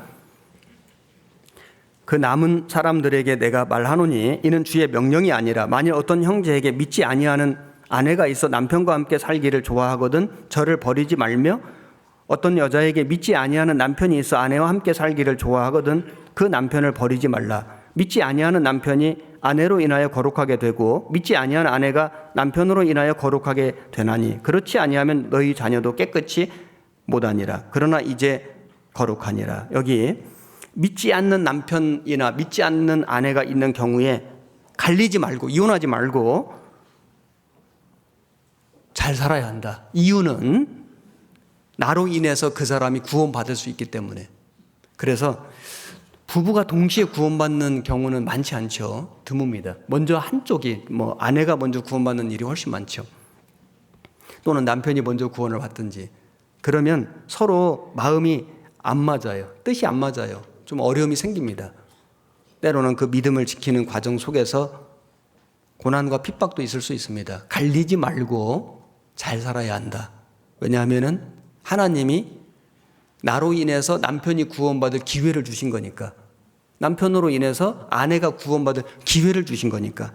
그 남은 사람들에게 내가 말하노니 이는 주의 명령이 아니라 만일 어떤 형제에게 믿지 아니하는 아내가 있어 남편과 함께 살기를 좋아하거든 저를 버리지 말며 어떤 여자에게 믿지 아니하는 남편이 있어 아내와 함께 살기를 좋아하거든 그 남편을 버리지 말라. 믿지 아니하는 남편이 아내로 인하여 거룩하게 되고 믿지 아니하는 아내가 남편으로 인하여 거룩하게 되나니 그렇지 아니하면 너희 자녀도 깨끗이 못하니라. 그러나 이제 거룩하니라. 여기 믿지 않는 남편이나 믿지 않는 아내가 있는 경우에 갈리지 말고, 이혼하지 말고 잘 살아야 한다. 이유는 나로 인해서 그 사람이 구원받을 수 있기 때문에. 그래서 부부가 동시에 구원받는 경우는 많지 않죠. 드뭅니다. 먼저 한쪽이, 아내가 먼저 구원받는 일이 훨씬 많죠. 또는 남편이 먼저 구원을 받든지. 그러면 서로 마음이 안 맞아요. 뜻이 안 맞아요. 좀 어려움이 생깁니다. 때로는 그 믿음을 지키는 과정 속에서 고난과 핍박도 있을 수 있습니다. 갈리지 말고 잘 살아야 한다. 왜냐하면은 하나님이 나로 인해서 남편이 구원받을 기회를 주신 거니까. 남편으로 인해서 아내가 구원받을 기회를 주신 거니까.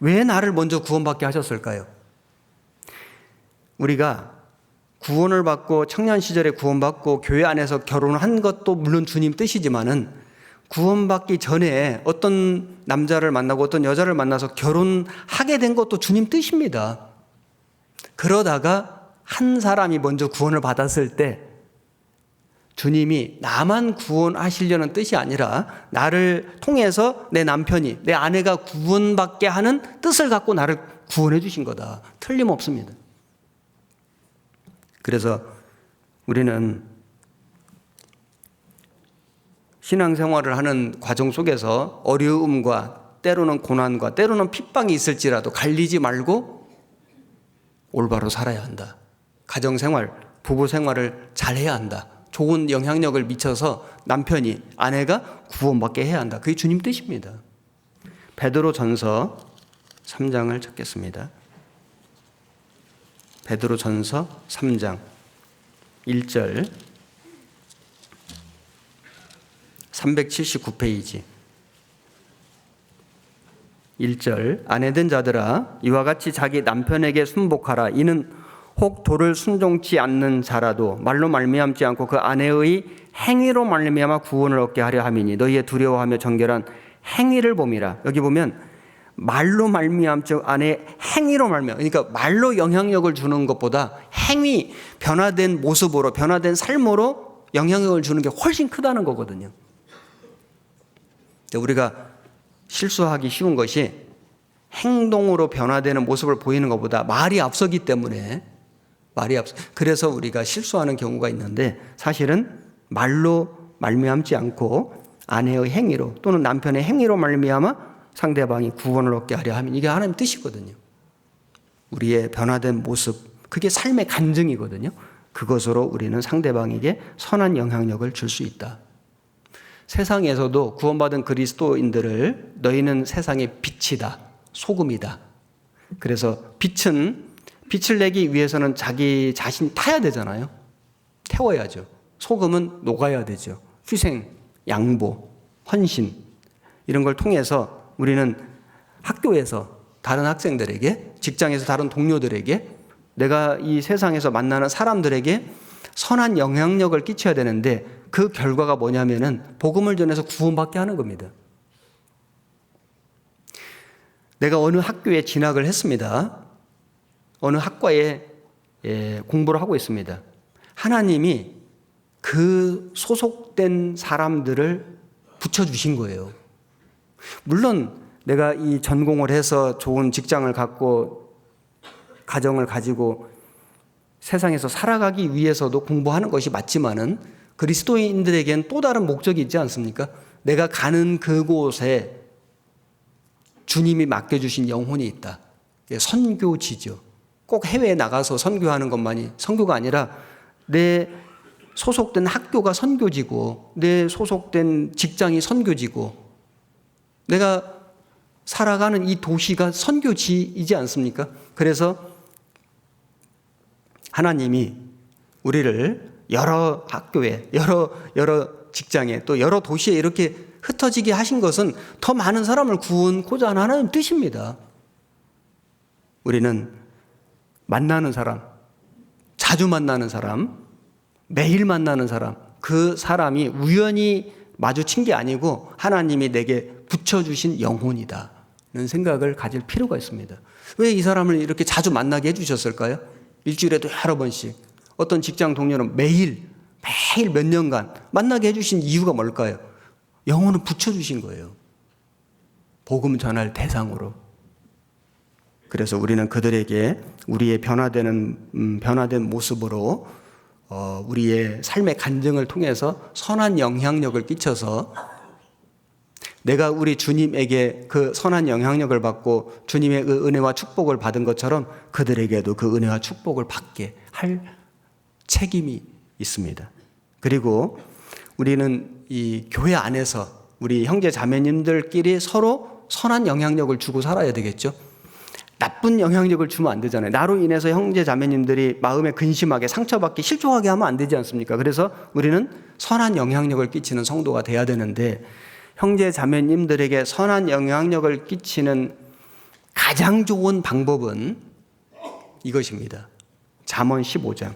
왜 나를 먼저 구원받게 하셨을까요? 우리가 구원을 받고 청년 시절에 구원받고 교회 안에서 결혼을 한 것도 물론 주님 뜻이지만은 구원받기 전에 어떤 남자를 만나고 어떤 여자를 만나서 결혼하게 된 것도 주님 뜻입니다. 그러다가 한 사람이 먼저 구원을 받았을 때 주님이 나만 구원하시려는 뜻이 아니라 나를 통해서 내 남편이, 내 아내가 구원받게 하는 뜻을 갖고 나를 구원해 주신 거다. 틀림없습니다. 그래서 우리는 신앙생활을 하는 과정 속에서 어려움과 때로는 고난과 때로는 핍박이 있을지라도 갈리지 말고 올바로 살아야 한다. 가정생활, 부부생활을 잘해야 한다. 좋은 영향력을 미쳐서 남편이, 아내가 구원받게 해야 한다. 그게 주님 뜻입니다. 베드로전서 3장을 찾겠습니다. 베드로전서 3장 1절 379페이지 1절 아내된 자들아 이와 같이 자기 남편에게 순복하라. 이는 혹 도를 순종치 않는 자라도 말로 말미암지 않고 그 아내의 행위로 말미암아 구원을 얻게 하려 함이니 너희의 두려워하며 정결한 행위를 봄이라. 여기 보면 말로 말미암지 아내의 행위로 말미암아, 그러니까 말로 영향력을 주는 것보다 행위, 변화된 모습으로, 변화된 삶으로 영향력을 주는 게 훨씬 크다는 거거든요. 우리가 실수하기 쉬운 것이 행동으로 변화되는 모습을 보이는 것보다 말이 앞서기 때문에 그래서 우리가 실수하는 경우가 있는데 사실은 말로 말미암지 않고 아내의 행위로 또는 남편의 행위로 말미암아 상대방이 구원을 얻게 하려 하면 이게 하나님 뜻이거든요. 우리의 변화된 모습, 그게 삶의 간증이거든요. 그것으로 우리는 상대방에게 선한 영향력을 줄 수 있다. 세상에서도 구원받은 그리스도인들을 너희는 세상의 빛이다, 소금이다. 그래서 빛을 내기 위해서는 자기 자신이 타야 되잖아요. 태워야죠. 소금은 녹아야 되죠. 희생, 양보, 헌신 이런 걸 통해서 우리는 학교에서 다른 학생들에게, 직장에서 다른 동료들에게, 내가 이 세상에서 만나는 사람들에게 선한 영향력을 끼쳐야 되는데 그 결과가 뭐냐면은 복음을 전해서 구원받게 하는 겁니다. 내가 어느 학교에 진학을 했습니다. 어느 학과에 공부를 하고 있습니다. 하나님이 그 소속된 사람들을 붙여주신 거예요. 물론 내가 이 전공을 해서 좋은 직장을 갖고 가정을 가지고 세상에서 살아가기 위해서도 공부하는 것이 맞지만은 그리스도인들에겐 또 다른 목적이 있지 않습니까? 내가 가는 그곳에 주님이 맡겨주신 영혼이 있다. 선교지죠. 꼭 해외에 나가서 선교하는 것만이 선교가 아니라 내 소속된 학교가 선교지고 내 소속된 직장이 선교지고 내가 살아가는 이 도시가 선교지이지 않습니까? 그래서 하나님이 우리를 여러 학교에, 여러 직장에, 또 여러 도시에 이렇게 흩어지게 하신 것은 더 많은 사람을 구원코자 하는 하나님 뜻입니다. 우리는 만나는 사람, 자주 만나는 사람, 매일 만나는 사람, 그 사람이 우연히 마주친 게 아니고 하나님이 내게 붙여주신 영혼이다는 생각을 가질 필요가 있습니다. 왜 이 사람을 이렇게 자주 만나게 해주셨을까요? 일주일에도 여러 번씩. 어떤 직장 동료는 매일 몇 년간 만나게 해주신 이유가 뭘까요? 영혼을 붙여주신 거예요. 복음 전할 대상으로. 그래서 우리는 그들에게 우리의 변화된 모습으로 우리의 삶의 간증을 통해서 선한 영향력을 끼쳐서 내가 우리 주님에게 그 선한 영향력을 받고 주님의 그 은혜와 축복을 받은 것처럼 그들에게도 그 은혜와 축복을 받게 할 책임이 있습니다. 그리고 우리는 이 교회 안에서 우리 형제 자매님들끼리 서로 선한 영향력을 주고 살아야 되겠죠. 나쁜 영향력을 주면 안 되잖아요. 나로 인해서 형제 자매님들이 마음에 근심하게 상처받게 실족하게 하면 안 되지 않습니까? 그래서 우리는 선한 영향력을 끼치는 성도가 돼야 되는데 형제 자매님들에게 선한 영향력을 끼치는 가장 좋은 방법은 이것입니다. 잠언 15장.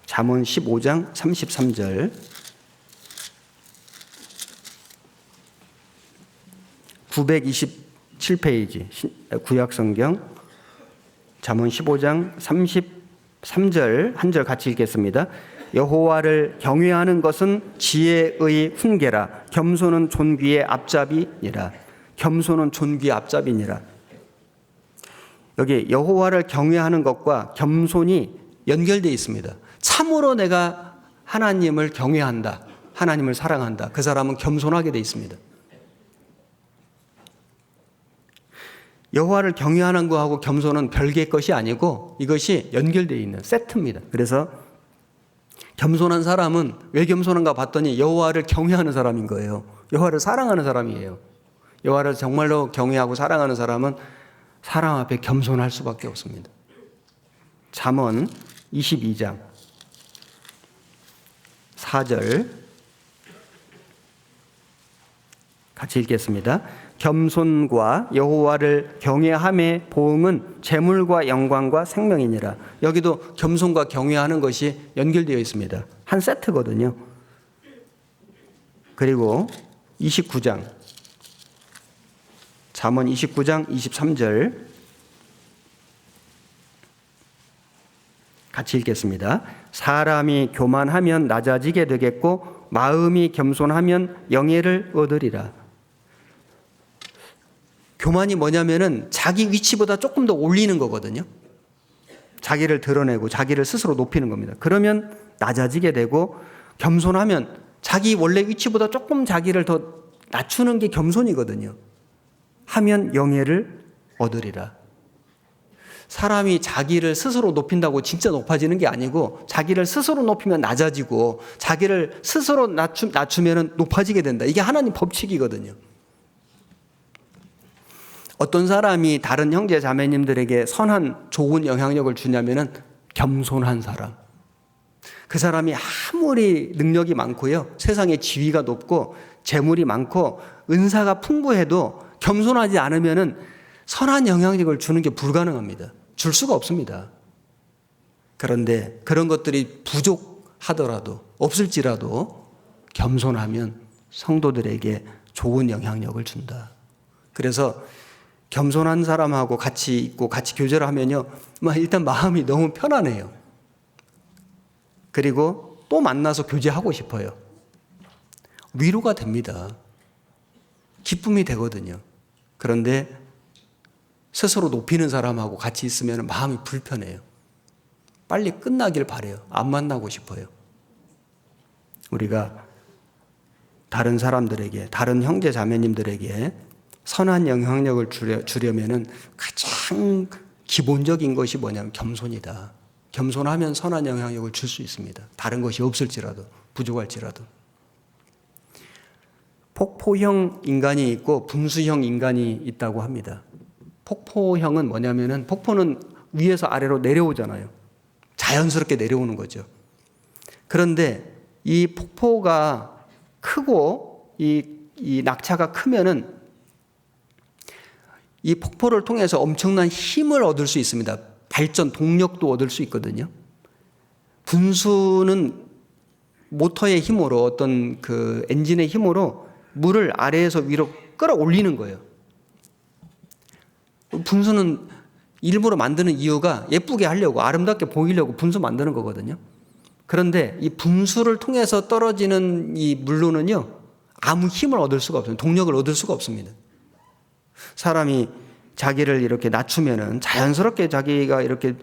잠언 15장 33절. 927페이지 구약성경 잠언 15장 33절 한 절 같이 읽겠습니다. 여호와를 경외하는 것은 지혜의 훈계라. 겸손은 존귀의 앞잡이니라. 겸손은 존귀의 앞잡이니라. 여기 여호와를 경외하는 것과 겸손이 연결되어 있습니다. 참으로 내가 하나님을 경외한다, 하나님을 사랑한다, 그 사람은 겸손하게 되어 있습니다. 여호와를 경외하는 것하고 겸손은 별개의 것이 아니고 이것이 연결되어 있는 세트입니다. 그래서 겸손한 사람은 왜 겸손한가 봤더니 여호와를 경외하는 사람인 거예요. 여호와를 사랑하는 사람이에요. 여호와를 정말로 경외하고 사랑하는 사람은 사람 앞에 겸손할 수밖에 없습니다. 잠언 22장 4절 같이 읽겠습니다. 겸손과 여호와를 경외함의 보응은 재물과 영광과 생명이니라. 여기도 겸손과 경외하는 것이 연결되어 있습니다. 한 세트거든요. 그리고 29장 잠언 29장 23절 같이 읽겠습니다. 사람이 교만하면 낮아지게 되겠고 마음이 겸손하면 영예를 얻으리라. 교만이 뭐냐면은 자기 위치보다 조금 더 올리는 거거든요. 자기를 드러내고 자기를 스스로 높이는 겁니다. 그러면 낮아지게 되고 겸손하면 자기 원래 위치보다 조금 자기를 더 낮추는 게 겸손이거든요. 하면 영예를 얻으리라. 사람이 자기를 스스로 높인다고 진짜 높아지는 게 아니고 자기를 스스로 높이면 낮아지고 자기를 스스로 낮추면 높아지게 된다. 이게 하나님 법칙이거든요. 어떤 사람이 다른 형제 자매님들에게 선한 좋은 영향력을 주냐면은 겸손한 사람. 그 사람이 아무리 능력이 많고요, 세상에 지위가 높고 재물이 많고 은사가 풍부해도 겸손하지 않으면은 선한 영향력을 주는 게 불가능합니다. 줄 수가 없습니다. 그런데 그런 것들이 부족하더라도 없을지라도 겸손하면 성도들에게 좋은 영향력을 준다. 그래서 겸손한 사람하고 같이 있고 같이 교제를 하면요, 일단 마음이 너무 편안해요. 그리고 또 만나서 교제하고 싶어요. 위로가 됩니다. 기쁨이 되거든요. 그런데 스스로 높이는 사람하고 같이 있으면 마음이 불편해요. 빨리 끝나길 바라요. 안 만나고 싶어요. 우리가 다른 사람들에게, 다른 형제 자매님들에게 선한 영향력을 주려면은 가장 기본적인 것이 뭐냐면 겸손이다. 겸손하면 선한 영향력을 줄 수 있습니다. 다른 것이 없을지라도, 부족할지라도. 폭포형 인간이 있고 분수형 인간이 있다고 합니다. 폭포형은 뭐냐면은 폭포는 위에서 아래로 내려오잖아요. 자연스럽게 내려오는 거죠. 그런데 이 폭포가 크고 이 낙차가 크면은 이 폭포를 통해서 엄청난 힘을 얻을 수 있습니다. 발전, 동력도 얻을 수 있거든요. 분수는 모터의 힘으로 어떤 그 엔진의 힘으로 물을 아래에서 위로 끌어올리는 거예요. 분수는 일부러 만드는 이유가 예쁘게 하려고, 아름답게 보이려고 분수 만드는 거거든요. 그런데 이 분수를 통해서 떨어지는 이 물로는요, 아무 힘을 얻을 수가 없어요. 동력을 얻을 수가 없습니다. 사람이 자기를 이렇게 낮추면은, 자연스럽게 자기가 이렇게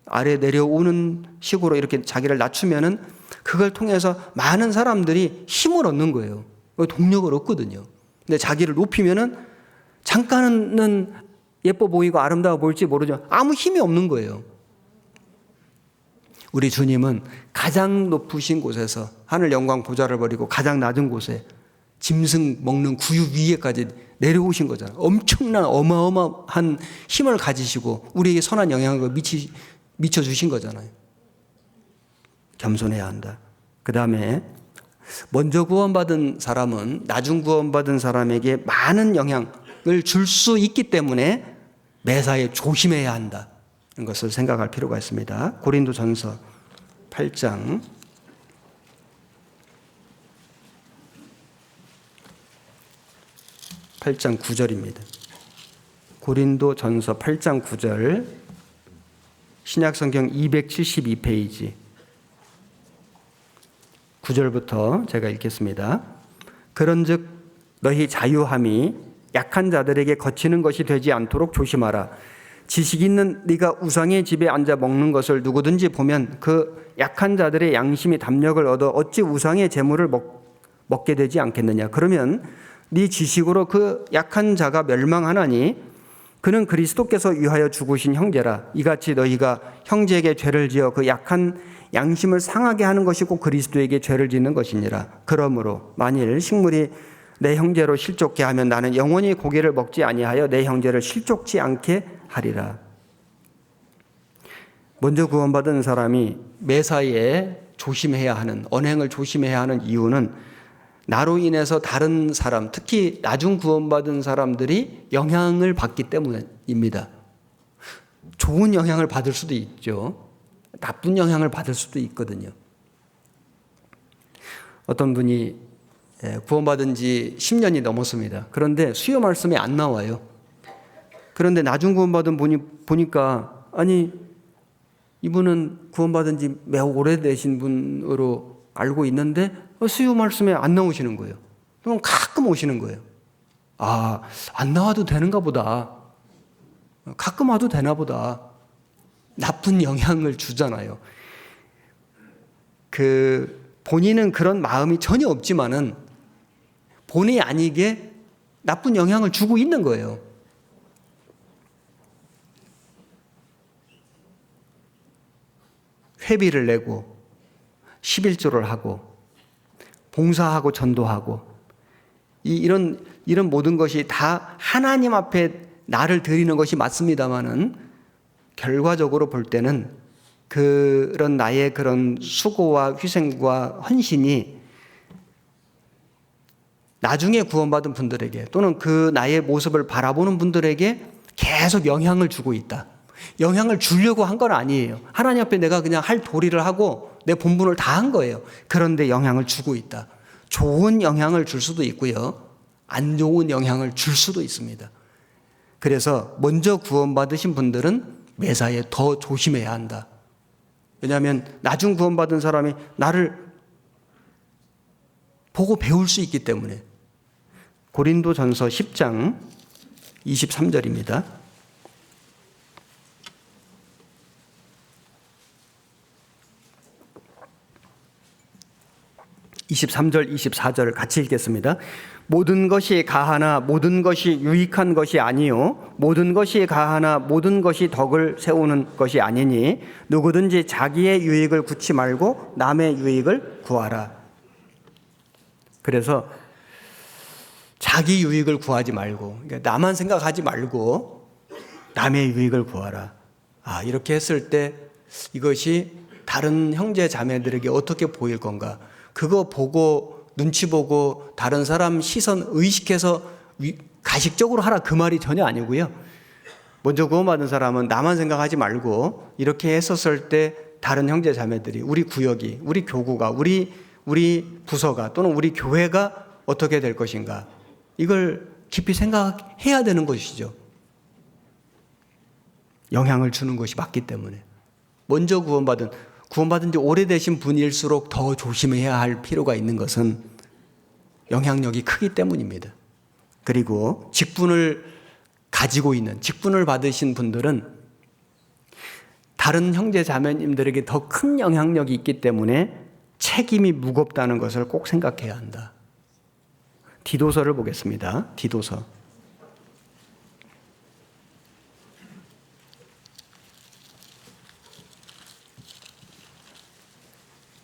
아래 내려오는 식으로 이렇게 자기를 낮추면은 그걸 통해서 많은 사람들이 힘을 얻는 거예요. 동력을 얻거든요. 근데 자기를 높이면은 잠깐은 예뻐 보이고 아름다워 보일지 모르죠. 아무 힘이 없는 거예요. 우리 주님은 가장 높으신 곳에서 하늘 영광 보좌를 버리고 가장 낮은 곳에 짐승 먹는 구유 위에까지 내려오신 거잖아요. 엄청난 어마어마한 힘을 가지시고 우리에게 선한 영향을 미쳐주신 거잖아요. 겸손해야 한다. 그 다음에 먼저 구원받은 사람은 나중 구원받은 사람에게 많은 영향을 줄 수 있기 때문에 매사에 조심해야 한다. 이런 것을 생각할 필요가 있습니다. 고린도전서 8장 9절입니다. 고린도전서 8장 9절 신약성경 272페이지 9절부터 제가 읽겠습니다. 그런즉 너희 자유함이 약한 자들에게 거치는 것이 되지 않도록 조심하라. 지식 있는 네가 우상의 집에 앉아 먹는 것을 누구든지 보면 그 약한 자들의 양심이 담력을 얻어 어찌 우상의 재물을 먹게 되지 않겠느냐. 그러면 네 지식으로 그 약한 자가 멸망하나니 그는 그리스도께서 위하여 죽으신 형제라. 이같이 너희가 형제에게 죄를 지어 그 약한 양심을 상하게 하는 것이 곧 그리스도에게 죄를 짓는 것이니라. 그러므로 만일 식물이 내 형제로 실족케 하면 나는 영원히 고기를 먹지 아니하여 내 형제를 실족지 않게 하리라. 먼저 구원받은 사람이 매사에 조심해야 하는, 언행을 조심해야 하는 이유는 나로 인해서 다른 사람, 특히 나중 구원받은 사람들이 영향을 받기 때문입니다. 좋은 영향을 받을 수도 있죠. 나쁜 영향을 받을 수도 있거든요. 어떤 분이 구원받은 지 10년이 넘었습니다. 그런데 수요 말씀이 안 나와요. 그런데 나중 구원받은 분이 보니까 아니 이분은 구원받은 지 매우 오래되신 분으로 알고 있는데 수요 말씀에 안 나오시는 거예요. 그럼 가끔 오시는 거예요. 아, 안 나와도 되는가 보다. 가끔 와도 되나 보다. 나쁜 영향을 주잖아요. 본인은 그런 마음이 전혀 없지만은 본의 아니게 나쁜 영향을 주고 있는 거예요. 회비를 내고 11조를 하고 봉사하고 전도하고 이런 모든 것이 다 하나님 앞에 나를 드리는 것이 맞습니다만은 결과적으로 볼 때는 그런 나의 그런 수고와 희생과 헌신이 나중에 구원받은 분들에게 또는 그 나의 모습을 바라보는 분들에게 계속 영향을 주고 있다. 영향을 주려고 한 건 아니에요. 하나님 앞에 내가 그냥 할 도리를 하고 내 본분을 다 한 거예요. 그런데 영향을 주고 있다. 좋은 영향을 줄 수도 있고요. 안 좋은 영향을 줄 수도 있습니다. 그래서 먼저 구원받으신 분들은 매사에 더 조심해야 한다. 왜냐하면 나중 구원받은 사람이 나를 보고 배울 수 있기 때문에. 고린도전서 10장 23절입니다. 23절, 24절 같이 읽겠습니다. 모든 것이 가하나 모든 것이 유익한 것이 아니요 모든 것이 가하나 모든 것이 덕을 세우는 것이 아니니 누구든지 자기의 유익을 구치 말고 남의 유익을 구하라. 그래서 자기 유익을 구하지 말고, 그러니까 나만 생각하지 말고 남의 유익을 구하라. 이렇게 했을 때 이것이 다른 형제 자매들에게 어떻게 보일 건가? 그거 보고 눈치 보고 다른 사람 시선 의식해서 가식적으로 하라 그 말이 전혀 아니고요. 먼저 구원받은 사람은 나만 생각하지 말고 이렇게 했었을 때 다른 형제 자매들이 우리 구역이, 우리 교구가, 우리 부서가 또는 우리 교회가 어떻게 될 것인가? 이걸 깊이 생각해야 되는 것이죠. 영향을 주는 것이 맞기 때문에. 먼저 구원받은 지 오래되신 분일수록 더 조심해야 할 필요가 있는 것은 영향력이 크기 때문입니다. 그리고 직분을 가지고 있는, 직분을 받으신 분들은 다른 형제 자매님들에게 더 큰 영향력이 있기 때문에 책임이 무겁다는 것을 꼭 생각해야 한다. 디도서를 보겠습니다. 디도서.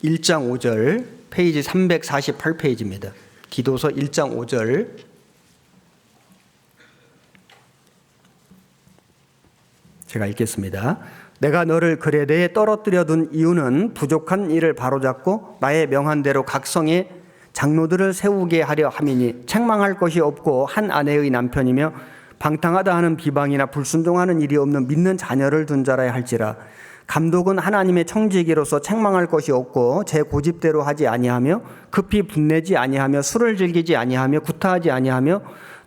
(1장 5절) 페이지 348페이지입니다. 디도서 1장 5절 제가 읽겠습니다. 내가 너를 그레데에 떨어뜨려 둔 이유는 부족한 일을 바로잡고 나의 명한 대로 각 성에 장로들을 세우게 하려 함이니 책망할 것이 없고 한 아내의 남편이며 방탕하다 하는 비방이나 불순종하는 일이 없는 믿는 자녀를 둔 자라야 할지라. 감독은 하나님의 청지기로서 책망할 것이 없고 제 고집대로 하지 아니하며 급히 분내지 아니하며 술을 즐기지 아니하며 구타하지 아니하며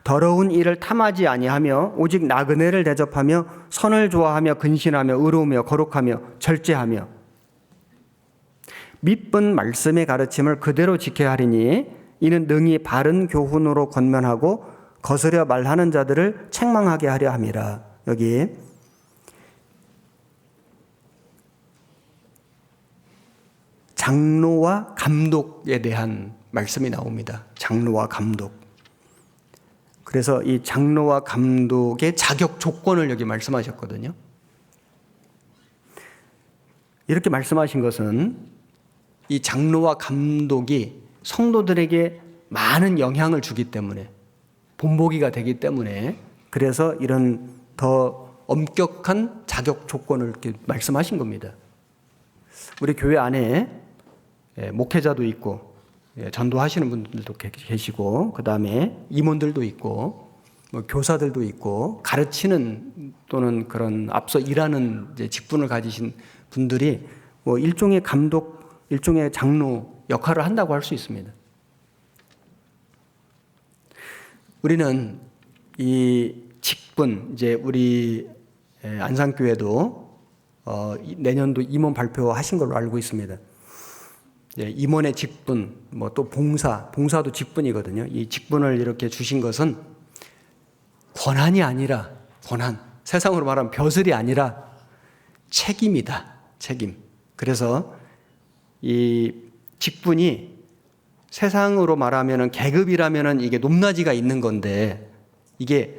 더러운 일을 탐하지 아니하며 오직 나그네를 대접하며 선을 좋아하며 근신하며 의로우며 거룩하며 절제하며 믿은 말씀의 가르침을 그대로 지켜야 하리니 이는 능히 바른 교훈으로 권면하고 거스려 말하는 자들을 책망하게 하려 함이라. 여기 장로와 감독에 대한 말씀이 나옵니다. 장로와 감독. 그래서 이 장로와 감독의 자격 조건을 여기 말씀하셨거든요. 이렇게 말씀하신 것은 이 장로와 감독이 성도들에게 많은 영향을 주기 때문에, 본보기가 되기 때문에, 그래서 이런 더 엄격한 자격 조건을 이렇게 말씀하신 겁니다. 우리 교회 안에 목회자도 있고 전도하시는 분들도 계시고, 그 다음에 임원들도 있고, 뭐 교사들도 있고, 가르치는 또는 그런 앞서 일하는 이제 직분을 가지신 분들이 뭐 일종의 감독, 일종의 장로 역할을 한다고 할 수 있습니다. 우리는 이 직분, 이제 우리 안산교회도 내년도 임원 발표하신 걸로 알고 있습니다. 임원의 직분, 뭐 또 봉사도 직분이거든요. 이 직분을 이렇게 주신 것은 권한이 아니라, 세상으로 말하면 벼슬이 아니라 책임이다. 책임. 그래서 이 직분이 세상으로 말하면 계급이라면 이게 높낮이가 있는 건데, 이게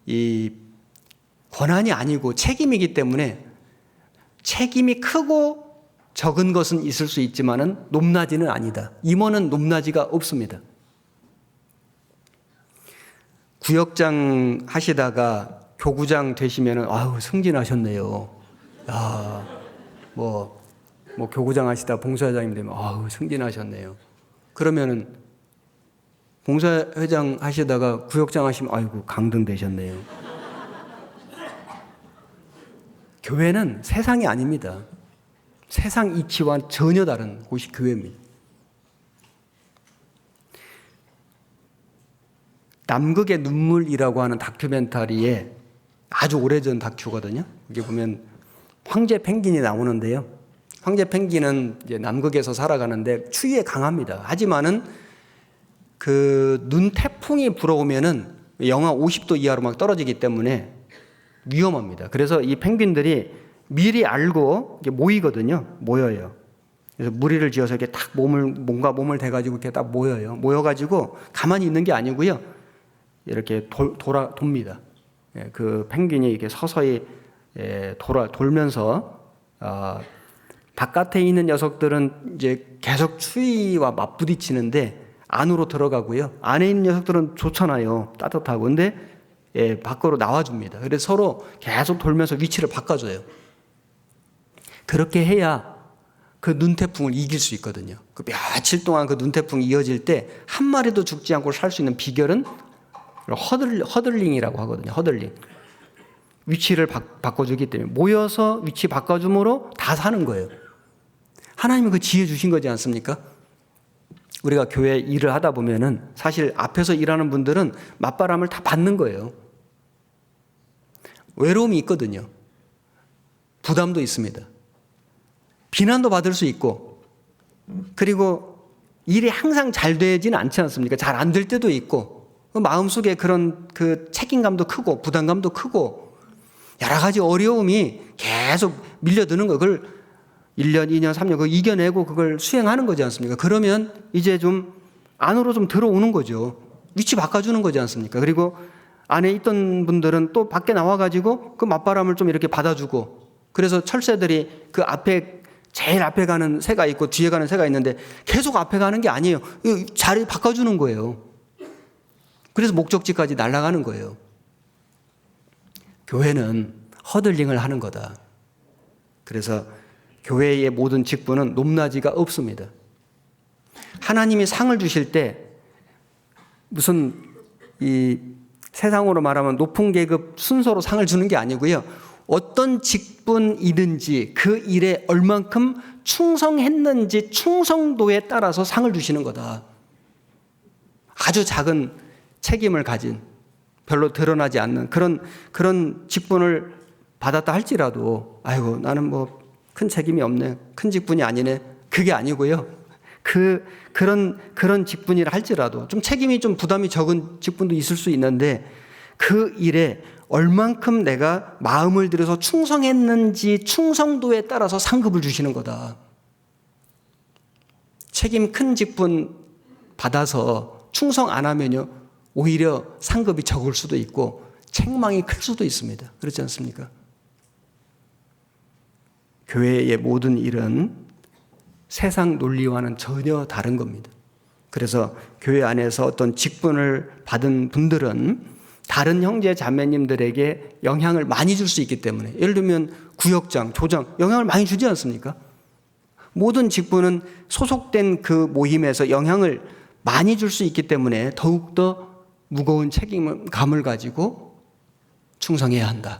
이 권한이 아니고 책임이기 때문에 책임이 크고 적은 것은 있을 수 있지만은 높낮이는 아니다. 임원은 높낮이가 없습니다. 구역장 하시다가 교구장 되시면은 아유 승진하셨네요. 야, 뭐 교구장 하시다 봉사회장님 되면 아유 승진하셨네요. 그러면은 봉사회장 하시다가 구역장 하시면 아이고 강등 되셨네요. 교회는 세상이 아닙니다. 세상 이치와 전혀 다른 곳이 교회입니다. 남극의 눈물이라고 하는 다큐멘터리에 아주 오래전 다큐거든요. 여기 보면 황제 펭귄이 나오는데요. 황제 펭귄은 이제 남극에서 살아가는데 추위에 강합니다. 하지만은 그 눈 태풍이 불어오면은 영하 50도 이하로 막 떨어지기 때문에 위험합니다. 그래서 이 펭귄들이 미리 알고 모이거든요. 모여요. 그래서 무리를 지어서 이렇게 딱 몸을 대가지고 이렇게 딱 모여요. 모여가지고 가만히 있는 게 아니고요. 이렇게 돕니다. 그 펭귄이 이렇게 서서히 돌면서 바깥에 있는 녀석들은 이제 계속 추위와 맞부딪히는데 안으로 들어가고요. 안에 있는 녀석들은 좋잖아요. 따뜻하고. 근데 밖으로 나와줍니다. 그래서 서로 계속 돌면서 위치를 바꿔줘요. 그렇게 해야 그 눈태풍을 이길 수 있거든요. 그 며칠 동안 그 눈태풍이 이어질 때 한 마리도 죽지 않고 살 수 있는 비결은 허들링이라고 하거든요. 허들링. 위치를 바꿔주기 때문에 모여서 위치 바꿔줌으로 다 사는 거예요. 하나님은 그 지혜 주신 거지 않습니까? 우리가 교회 일을 하다 보면은 사실 앞에서 일하는 분들은 맞바람을 다 받는 거예요. 외로움이 있거든요. 부담도 있습니다. 비난도 받을 수 있고, 그리고 일이 항상 잘 되지는 않지 않습니까? 잘 안 될 때도 있고, 마음속에 그런 그 책임감도 크고, 부담감도 크고, 여러 가지 어려움이 계속 밀려드는 거, 그걸 1년, 2년, 3년 그걸 이겨내고 그걸 수행하는 거지 않습니까? 그러면 이제 좀 안으로 좀 들어오는 거죠. 위치 바꿔주는 거지 않습니까? 그리고 안에 있던 분들은 또 밖에 나와가지고 그 맞바람을 좀 이렇게 받아주고, 그래서 철새들이 그 앞에 제일 앞에 가는 새가 있고 뒤에 가는 새가 있는데 계속 앞에 가는 게 아니에요. 자리 바꿔주는 거예요. 그래서 목적지까지 날아가는 거예요. 교회는 허들링을 하는 거다. 그래서 교회의 모든 직분은 높낮이가 없습니다. 하나님이 상을 주실 때 무슨 이 세상으로 말하면 높은 계급 순서로 상을 주는 게 아니고요. 어떤 직분이든지 그 일에 얼만큼 충성했는지 충성도에 따라서 상을 주시는 거다. 아주 작은 책임을 가진 별로 드러나지 않는 그런 직분을 받았다 할지라도 아이고 나는 뭐 큰 책임이 없네. 큰 직분이 아니네. 그게 아니고요. 그런 직분이라 할지라도 좀 책임이 좀 부담이 적은 직분도 있을 수 있는데 그 일에 얼만큼 내가 마음을 들여서 충성했는지 충성도에 따라서 상급을 주시는 거다. 책임 큰 직분 받아서 충성 안 하면요 오히려 상급이 적을 수도 있고 책망이 클 수도 있습니다. 그렇지 않습니까? 교회의 모든 일은 세상 논리와는 전혀 다른 겁니다. 그래서 교회 안에서 어떤 직분을 받은 분들은 다른 형제 자매님들에게 영향을 많이 줄 수 있기 때문에 예를 들면 구역장, 조장 영향을 많이 주지 않습니까? 모든 직분은 소속된 그 모임에서 영향을 많이 줄 수 있기 때문에 더욱더 무거운 책임감을 가지고 충성해야 한다는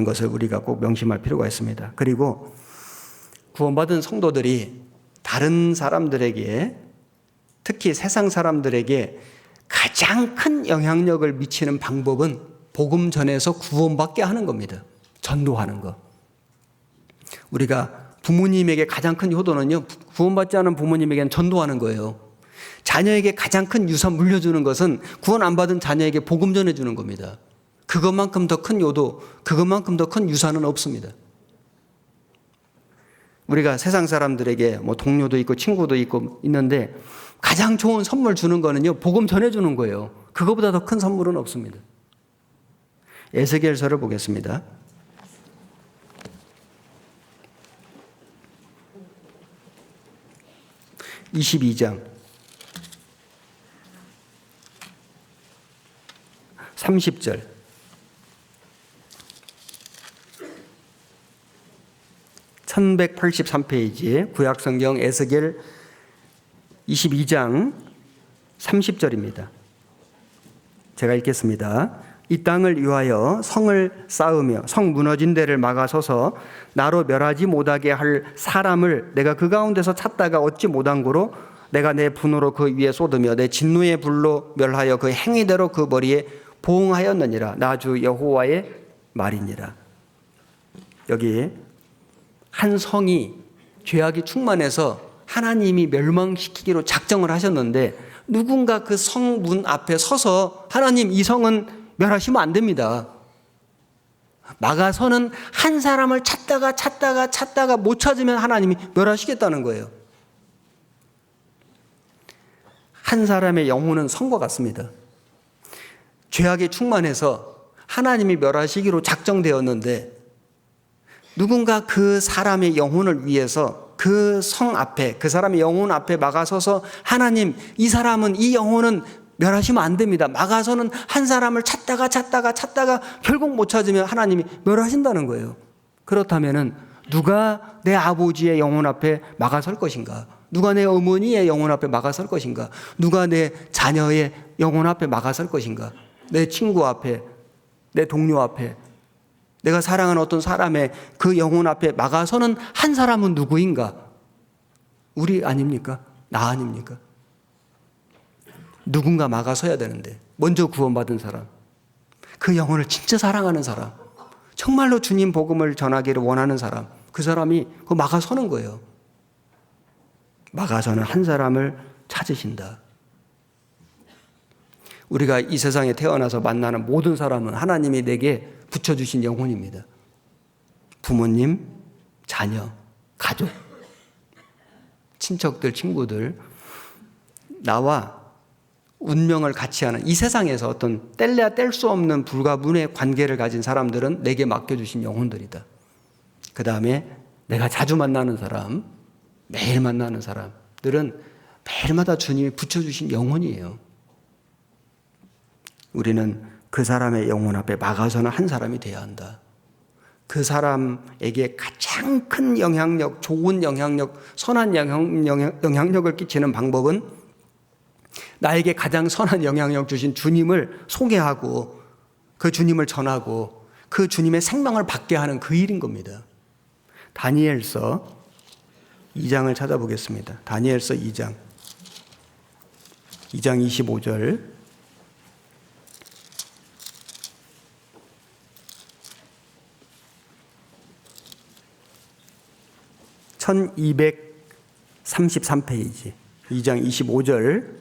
것을 우리가 꼭 명심할 필요가 있습니다. 그리고 구원받은 성도들이 다른 사람들에게 특히 세상 사람들에게 가장 큰 영향력을 미치는 방법은 복음 전해서 구원받게 하는 겁니다. 전도하는 거. 우리가 부모님에게 가장 큰 효도는요, 구원받지 않은 부모님에게는 전도하는 거예요. 자녀에게 가장 큰 유산 물려주는 것은 구원 안 받은 자녀에게 복음 전해주는 겁니다. 그것만큼 더 큰 효도, 그것만큼 더 큰 유산은 없습니다. 우리가 세상 사람들에게 뭐 동료도 있고 친구도 있고 있는데 가장 좋은 선물 주는 거는요, 복음 전해주는 거예요. 그거보다 더 큰 선물은 없습니다. 에스겔서를 보겠습니다. (22장) 30절. 1183페이지에 구약성경 에스겔 22장 30절입니다. 제가 읽겠습니다. 이 땅을 위하여 성을 쌓으며 성 무너진 데를 막아서서 나로 멸하지 못하게 할 사람을 내가 그 가운데서 찾다가 얻지 못한 고로 내가 내 분으로 그 위에 쏟으며 내 진노의 불로 멸하여 그 행위대로 그 머리에 보응하였느니라. 나 주 여호와의 말이니라. 여기 한 성이 죄악이 충만해서 하나님이 멸망시키기로 작정을 하셨는데 누군가 그 성문 앞에 서서 하나님 이 성은 멸하시면 안 됩니다. 막아서는 한 사람을 찾다가 못 찾으면 하나님이 멸하시겠다는 거예요. 한 사람의 영혼은 성과 같습니다. 죄악이 충만해서 하나님이 멸하시기로 작정되었는데 누군가 그 사람의 영혼을 위해서 그 성 앞에, 그 사람의 영혼 앞에 막아서서 하나님, 이 사람은, 이 영혼은 멸하시면 안 됩니다. 막아서는 한 사람을 찾다가 결국 못 찾으면 하나님이 멸하신다는 거예요. 그렇다면은 누가 내 아버지의 영혼 앞에 막아설 것인가? 누가 내 어머니의 영혼 앞에 막아설 것인가? 누가 내 자녀의 영혼 앞에 막아설 것인가? 내 친구 앞에, 내 동료 앞에, 내가 사랑하는 어떤 사람의 그 영혼 앞에 막아서는 한 사람은 누구인가? 우리 아닙니까? 나 아닙니까? 누군가 막아서야 되는데 먼저 구원받은 사람, 그 영혼을 진짜 사랑하는 사람, 정말로 주님 복음을 전하기를 원하는 사람, 그 사람이 그 막아서는 거예요. 막아서는 한 사람을 찾으신다. 우리가 이 세상에 태어나서 만나는 모든 사람은 하나님이 내게 붙여주신 영혼입니다. 부모님, 자녀, 가족, 친척들, 친구들, 나와 운명을 같이 하는 이 세상에서 어떤 뗄래야 뗄 수 없는 불가분의 관계를 가진 사람들은 내게 맡겨주신 영혼들이다. 그 다음에 내가 자주 만나는 사람, 매일 만나는 사람들은 매일마다 주님이 붙여주신 영혼이에요. 우리는 그 사람의 영혼 앞에 막아서는 한 사람이 돼야 한다. 그 사람에게 가장 큰 영향력, 좋은 영향력, 선한 영향력을 끼치는 방법은 나에게 가장 선한 영향력 주신 주님을 소개하고 그 주님을 전하고 그 주님의 생명을 받게 하는 그 일인 겁니다. 다니엘서 2장을 찾아보겠습니다. 다니엘서 2장 25절. 1233페이지 2장 25절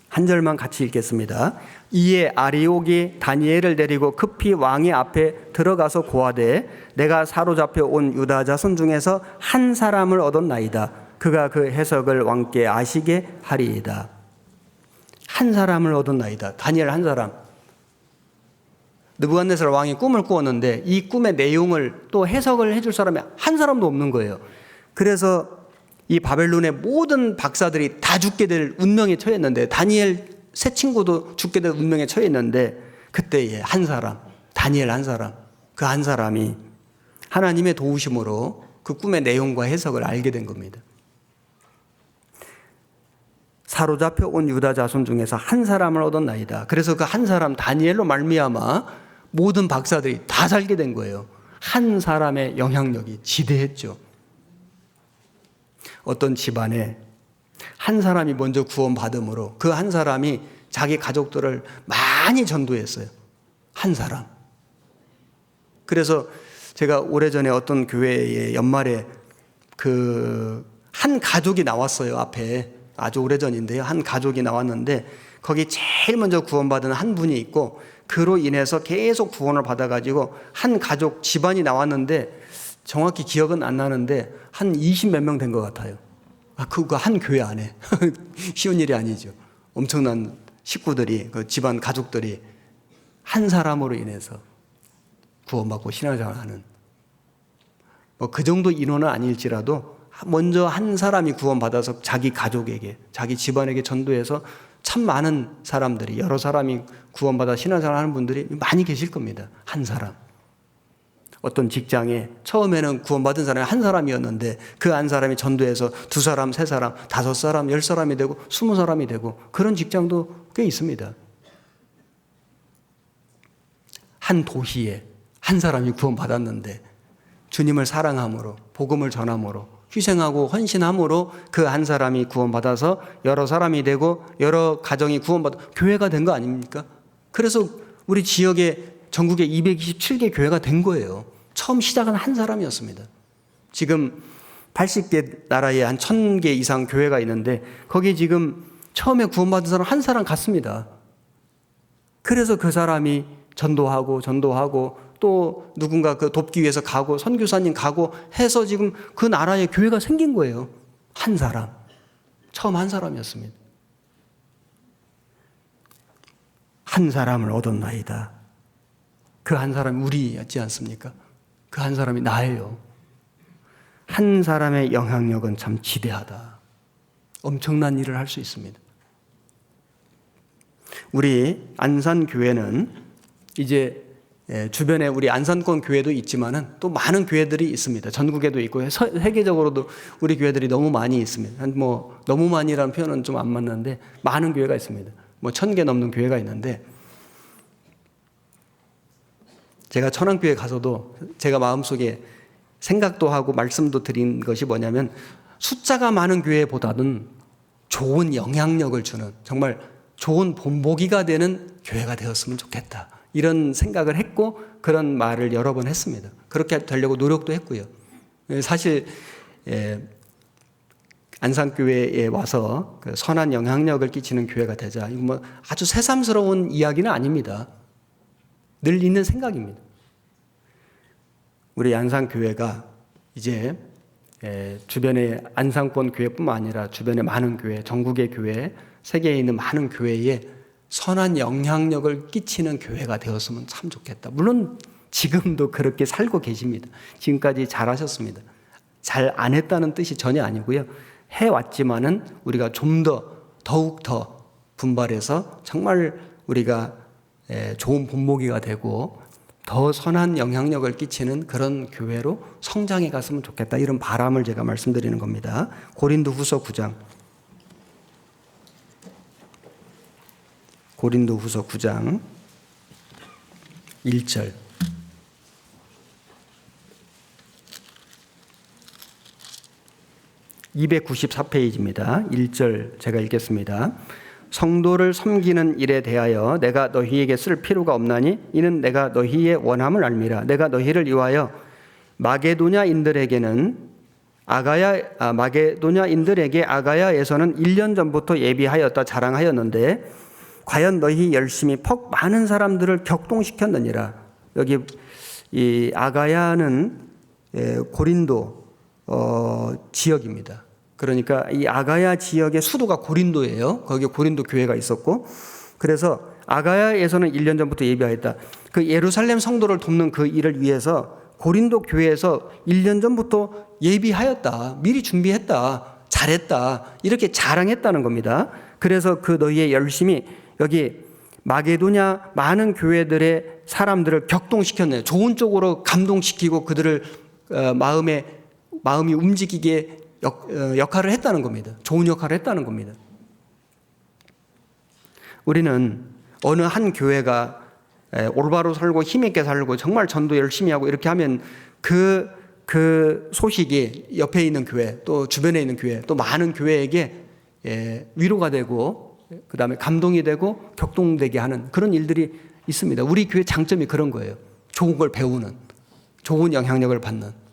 한 절만 같이 읽겠습니다. 이에 아리옥이 다니엘을 데리고 급히 왕의 앞에 들어가서 고하되 내가 사로잡혀 온 유다 자손 중에서 한 사람을 얻었나이다. 그가 그 해석을 왕께 아시게 하리이다. 한 사람을 얻었나이다. 다니엘 한 사람. 느부갓네살 왕이 꿈을 꾸었는데 이 꿈의 내용을 또 해석을 해줄 사람이 한 사람도 없는 거예요. 그래서 이 바벨론의 모든 박사들이 다 죽게 될 운명에 처했는데 다니엘 세 친구도 죽게 될 운명에 처했는데 그때에 한 사람, 다니엘 한 사람, 그 한 사람이 하나님의 도우심으로 그 꿈의 내용과 해석을 알게 된 겁니다. 사로잡혀 온 유다 자손 중에서 한 사람을 얻었나이다. 그래서 그 한 사람 다니엘로 말미암아 모든 박사들이 다 살게 된 거예요. 한 사람의 영향력이 지대했죠. 어떤 집안에 한 사람이 먼저 구원받음으로 그 한 사람이 자기 가족들을 많이 전도했어요. 한 사람. 그래서 제가 오래전에 어떤 교회의 연말에 그 한 가족이 나왔어요. 앞에. 아주 오래전인데요. 한 가족이 나왔는데 거기 제일 먼저 구원받은 한 분이 있고 그로 인해서 계속 구원을 받아가지고 한 가족 집안이 나왔는데 정확히 기억은 안 나는데 한 20몇 명 된 것 같아요. 그거 한 교회 안에. 쉬운 일이 아니죠. 엄청난 식구들이, 그 집안 가족들이 한 사람으로 인해서 구원받고 신앙생활하는. 뭐 그 정도 인원은 아닐지라도 먼저 한 사람이 구원받아서 자기 가족에게, 자기 집안에게 전도해서 참 많은 사람들이, 여러 사람이 구원받아 신앙생활 하는 분들이 많이 계실 겁니다. 한 사람. 어떤 직장에 처음에는 구원받은 사람이 한 사람이었는데 그 한 사람이 전도해서 2사람, 3사람, 5사람, 10사람이 되고 20사람이 되고 그런 직장도 꽤 있습니다. 한 도시에 한 사람이 구원받았는데 주님을 사랑함으로, 복음을 전함으로, 희생하고 헌신함으로 그 한 사람이 구원받아서 여러 사람이 되고 여러 가정이 구원받아 교회가 된 거 아닙니까? 그래서 우리 지역에 전국에 227개 교회가 된 거예요. 처음 시작은 한 사람이었습니다. 지금 80개 나라에 한 1000개 이상 교회가 있는데 거기 지금 처음에 구원받은 사람 한 사람 같습니다. 그래서 그 사람이 전도하고 또 누군가 그 돕기 위해서 가고 선교사님 가고 해서 지금 그 나라에 교회가 생긴 거예요. 한 사람. 처음 한 사람이었습니다. 한 사람을 얻었나이다. 그 한 사람이 우리였지 않습니까? 그 한 사람이 나예요. 한 사람의 영향력은 참 지대하다. 엄청난 일을 할 수 있습니다. 우리 안산교회는 이제 주변에 우리 안산권 교회도 있지만은 또 많은 교회들이 있습니다. 전국에도 있고 세계적으로도 우리 교회들이 너무 많이 있습니다. 뭐 너무 많이라는 표현은 좀 안 맞는데 많은 교회가 있습니다. 뭐 1000개 넘는 교회가 있는데 제가 천안교회 가서도 제가 마음속에 생각도 하고 말씀도 드린 것이 뭐냐면 숫자가 많은 교회보다는 좋은 영향력을 주는 정말 좋은 본보기가 되는 교회가 되었으면 좋겠다. 이런 생각을 했고 그런 말을 여러 번 했습니다. 그렇게 되려고 노력도 했고요. 사실 안산교회에 와서 그 선한 영향력을 끼치는 교회가 되자. 이거 뭐 아주 새삼스러운 이야기는 아닙니다. 늘 있는 생각입니다. 우리 안산교회가 이제 주변의 안산권 교회뿐만 아니라 주변의 많은 교회, 전국의 교회, 세계에 있는 많은 교회에 선한 영향력을 끼치는 교회가 되었으면 참 좋겠다. 물론 지금도 그렇게 살고 계십니다. 지금까지 잘하셨습니다. 잘 안 했다는 뜻이 전혀 아니고요. 해왔지만은 우리가 좀 더욱 더 분발해서 정말 우리가 좋은 본보기가 되고 더 선한 영향력을 끼치는 그런 교회로 성장해 갔으면 좋겠다. 이런 바람을 제가 말씀드리는 겁니다. 고린도후서 9장. 고린도후서 9장 1절. (294페이지입니다) 1절 제가 읽겠습니다. 성도를 섬기는 일에 대하여 내가 너희에게 쓸 필요가 없나니 이는 내가 너희의 원함을 알미라. 내가 너희를 위하여 마게도냐인들에게 아가야에서는 1년 전부터 예비하였다 자랑하였는데 과연 너희 열심히 퍽 많은 사람들을 격동시켰느니라. 여기 이 아가야는 고린도 지역입니다. 그러니까 이 아가야 지역의 수도가 고린도예요. 거기에 고린도 교회가 있었고, 그래서 아가야에서는 1년 전부터 예비하였다. 그 예루살렘 성도를 돕는 그 일을 위해서 고린도 교회에서 1년 전부터 예비하였다, 미리 준비했다, 잘했다, 이렇게 자랑했다는 겁니다. 그래서 그 너희의 열심히 여기 마게도냐 많은 교회들의 사람들을 격동시켰네요. 좋은 쪽으로 감동시키고 그들을 마음이 움직이게 역할을 했다는 겁니다. 좋은 역할을 했다는 겁니다. 우리는 어느 한 교회가 올바로 살고 힘있게 살고 정말 전도 열심히 하고 이렇게 하면 그 소식이 옆에 있는 교회 또 주변에 있는 교회 또 많은 교회에게 위로가 되고 그 다음에 감동이 되고 격동되게 하는 그런 일들이 있습니다. 우리 교회 장점이 그런 거예요. 좋은 걸 배우는, 좋은 영향력을 받는.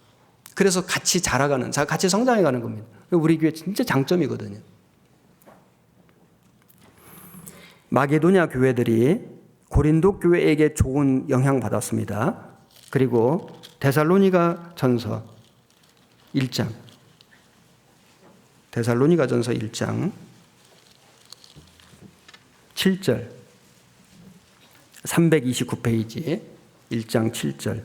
그래서 같이 자라가는, 같이 성장해가는 겁니다. 우리 교회 진짜 장점이거든요. 마게도냐 교회들이 고린도 교회에게 좋은 영향 받았습니다. 그리고 데살로니가 전서 1장 7절 329페이지 1장 7절.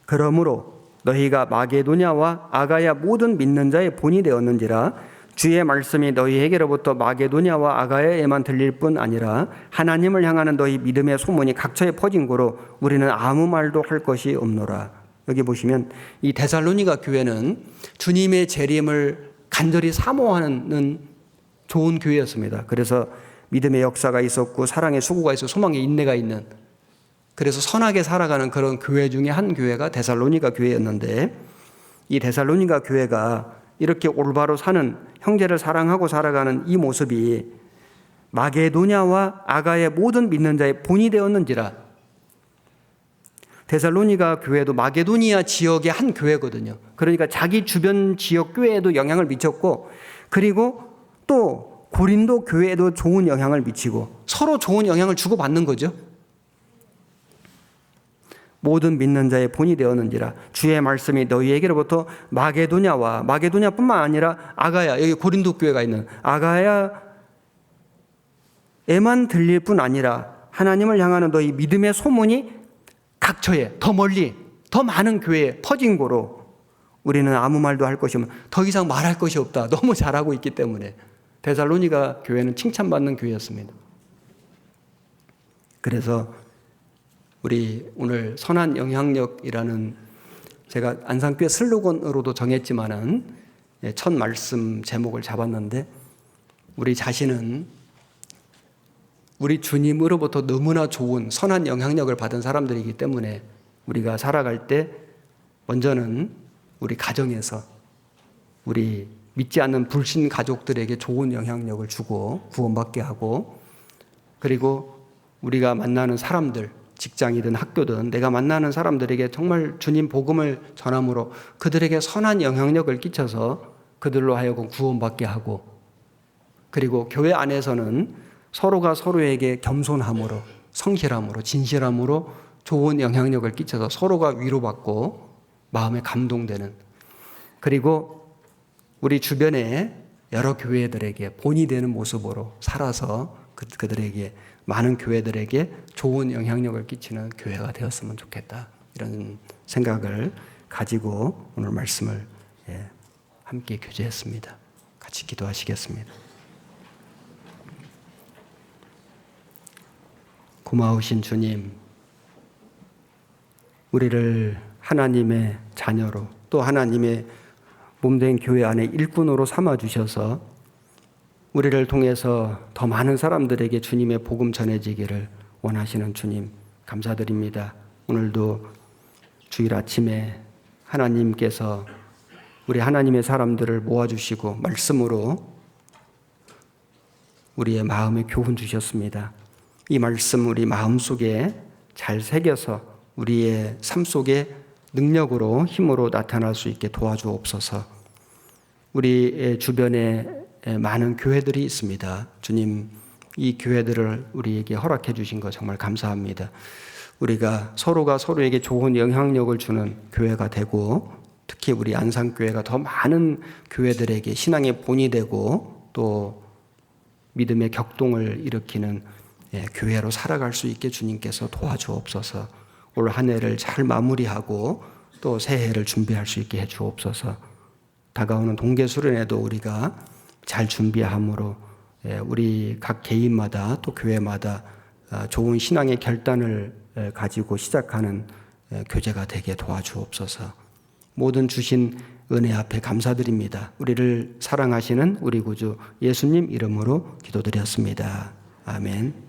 그러므로 너희가 마게도냐와 아가야 모든 믿는 자의 본이 되었는지라. 주의 말씀이 너희에게로부터 마게도냐와 아가야에만 들릴 뿐 아니라 하나님을 향하는 너희 믿음의 소문이 각처에 퍼진 고로 우리는 아무 말도 할 것이 없노라. 여기 보시면 이 데살로니가 교회는 주님의 재림을 간절히 사모하는 좋은 교회였습니다. 그래서 믿음의 역사가 있었고 사랑의 수고가 있었고 소망의 인내가 있는, 그래서 선하게 살아가는 그런 교회 중에 한 교회가 데살로니가 교회였는데, 이 데살로니가 교회가 이렇게 올바로 사는, 형제를 사랑하고 살아가는 이 모습이 마게도냐와 아가의 모든 믿는 자의 본이 되었는지라. 데살로니가 교회도 마게도니아 지역의 한 교회거든요. 그러니까 자기 주변 지역 교회에도 영향을 미쳤고, 그리고 또 고린도 교회에도 좋은 영향을 미치고 서로 좋은 영향을 주고받는 거죠. 모든 믿는 자의 본이 되었는지라. 주의 말씀이 너희에게로부터 마게도냐뿐만 아니라 아가야, 여기 고린도 교회가 있는 아가야에만 들릴 뿐 아니라 하나님을 향하는 너희 믿음의 소문이 각처에, 더 멀리, 더 많은 교회에 퍼진 고로 우리는 아무 말도 할 것이 없는, 더 이상 말할 것이 없다. 너무 잘하고 있기 때문에. 데살로니가 교회는 칭찬받는 교회였습니다. 그래서 우리 오늘 선한 영향력이라는, 제가 안산교회 슬로건으로도 정했지만은 첫 말씀 제목을 잡았는데, 우리 자신은 우리 주님으로부터 너무나 좋은 선한 영향력을 받은 사람들이기 때문에 우리가 살아갈 때 먼저는 우리 가정에서 우리 믿지 않는 불신 가족들에게 좋은 영향력을 주고 구원받게 하고, 그리고 우리가 만나는 사람들, 직장이든 학교든 내가 만나는 사람들에게 정말 주님 복음을 전함으로 그들에게 선한 영향력을 끼쳐서 그들로 하여금 구원받게 하고, 그리고 교회 안에서는 서로가 서로에게 겸손함으로, 성실함으로, 진실함으로 좋은 영향력을 끼쳐서 서로가 위로받고 마음에 감동되는, 그리고 우리 주변에 여러 교회들에게 본이 되는 모습으로 살아서 그들에게, 많은 교회들에게 좋은 영향력을 끼치는 교회가 되었으면 좋겠다. 이런 생각을 가지고 오늘 말씀을 함께 교제했습니다. 같이 기도하시겠습니다. 고마우신 주님, 우리를 하나님의 자녀로 또 하나님의 몸된 교회 안에 일꾼으로 삼아주셔서 우리를 통해서 더 많은 사람들에게 주님의 복음 전해지기를 원하시는 주님 감사드립니다. 오늘도 주일 아침에 하나님께서 우리 하나님의 사람들을 모아주시고 말씀으로 우리의 마음에 교훈 주셨습니다. 이 말씀 우리 마음속에 잘 새겨서 우리의 삶 속에 능력으로 힘으로 나타날 수 있게 도와주옵소서. 우리 주변에 많은 교회들이 있습니다. 주님, 이 교회들을 우리에게 허락해 주신 것 정말 감사합니다. 우리가 서로가 서로에게 좋은 영향력을 주는 교회가 되고 특히 우리 안산교회가 더 많은 교회들에게 신앙의 본이 되고 또 믿음의 격동을 일으키는 교회로 살아갈 수 있게 주님께서 도와주옵소서. 올 한 해를 잘 마무리하고 또 새해를 준비할 수 있게 해주옵소서. 다가오는 동계수련회도 우리가 잘 준비함으로 우리 각 개인마다 또 교회마다 좋은 신앙의 결단을 가지고 시작하는 교제가 되게 도와주옵소서. 모든 주신 은혜 앞에 감사드립니다. 우리를 사랑하시는 우리 구주 예수님 이름으로 기도드렸습니다. 아멘.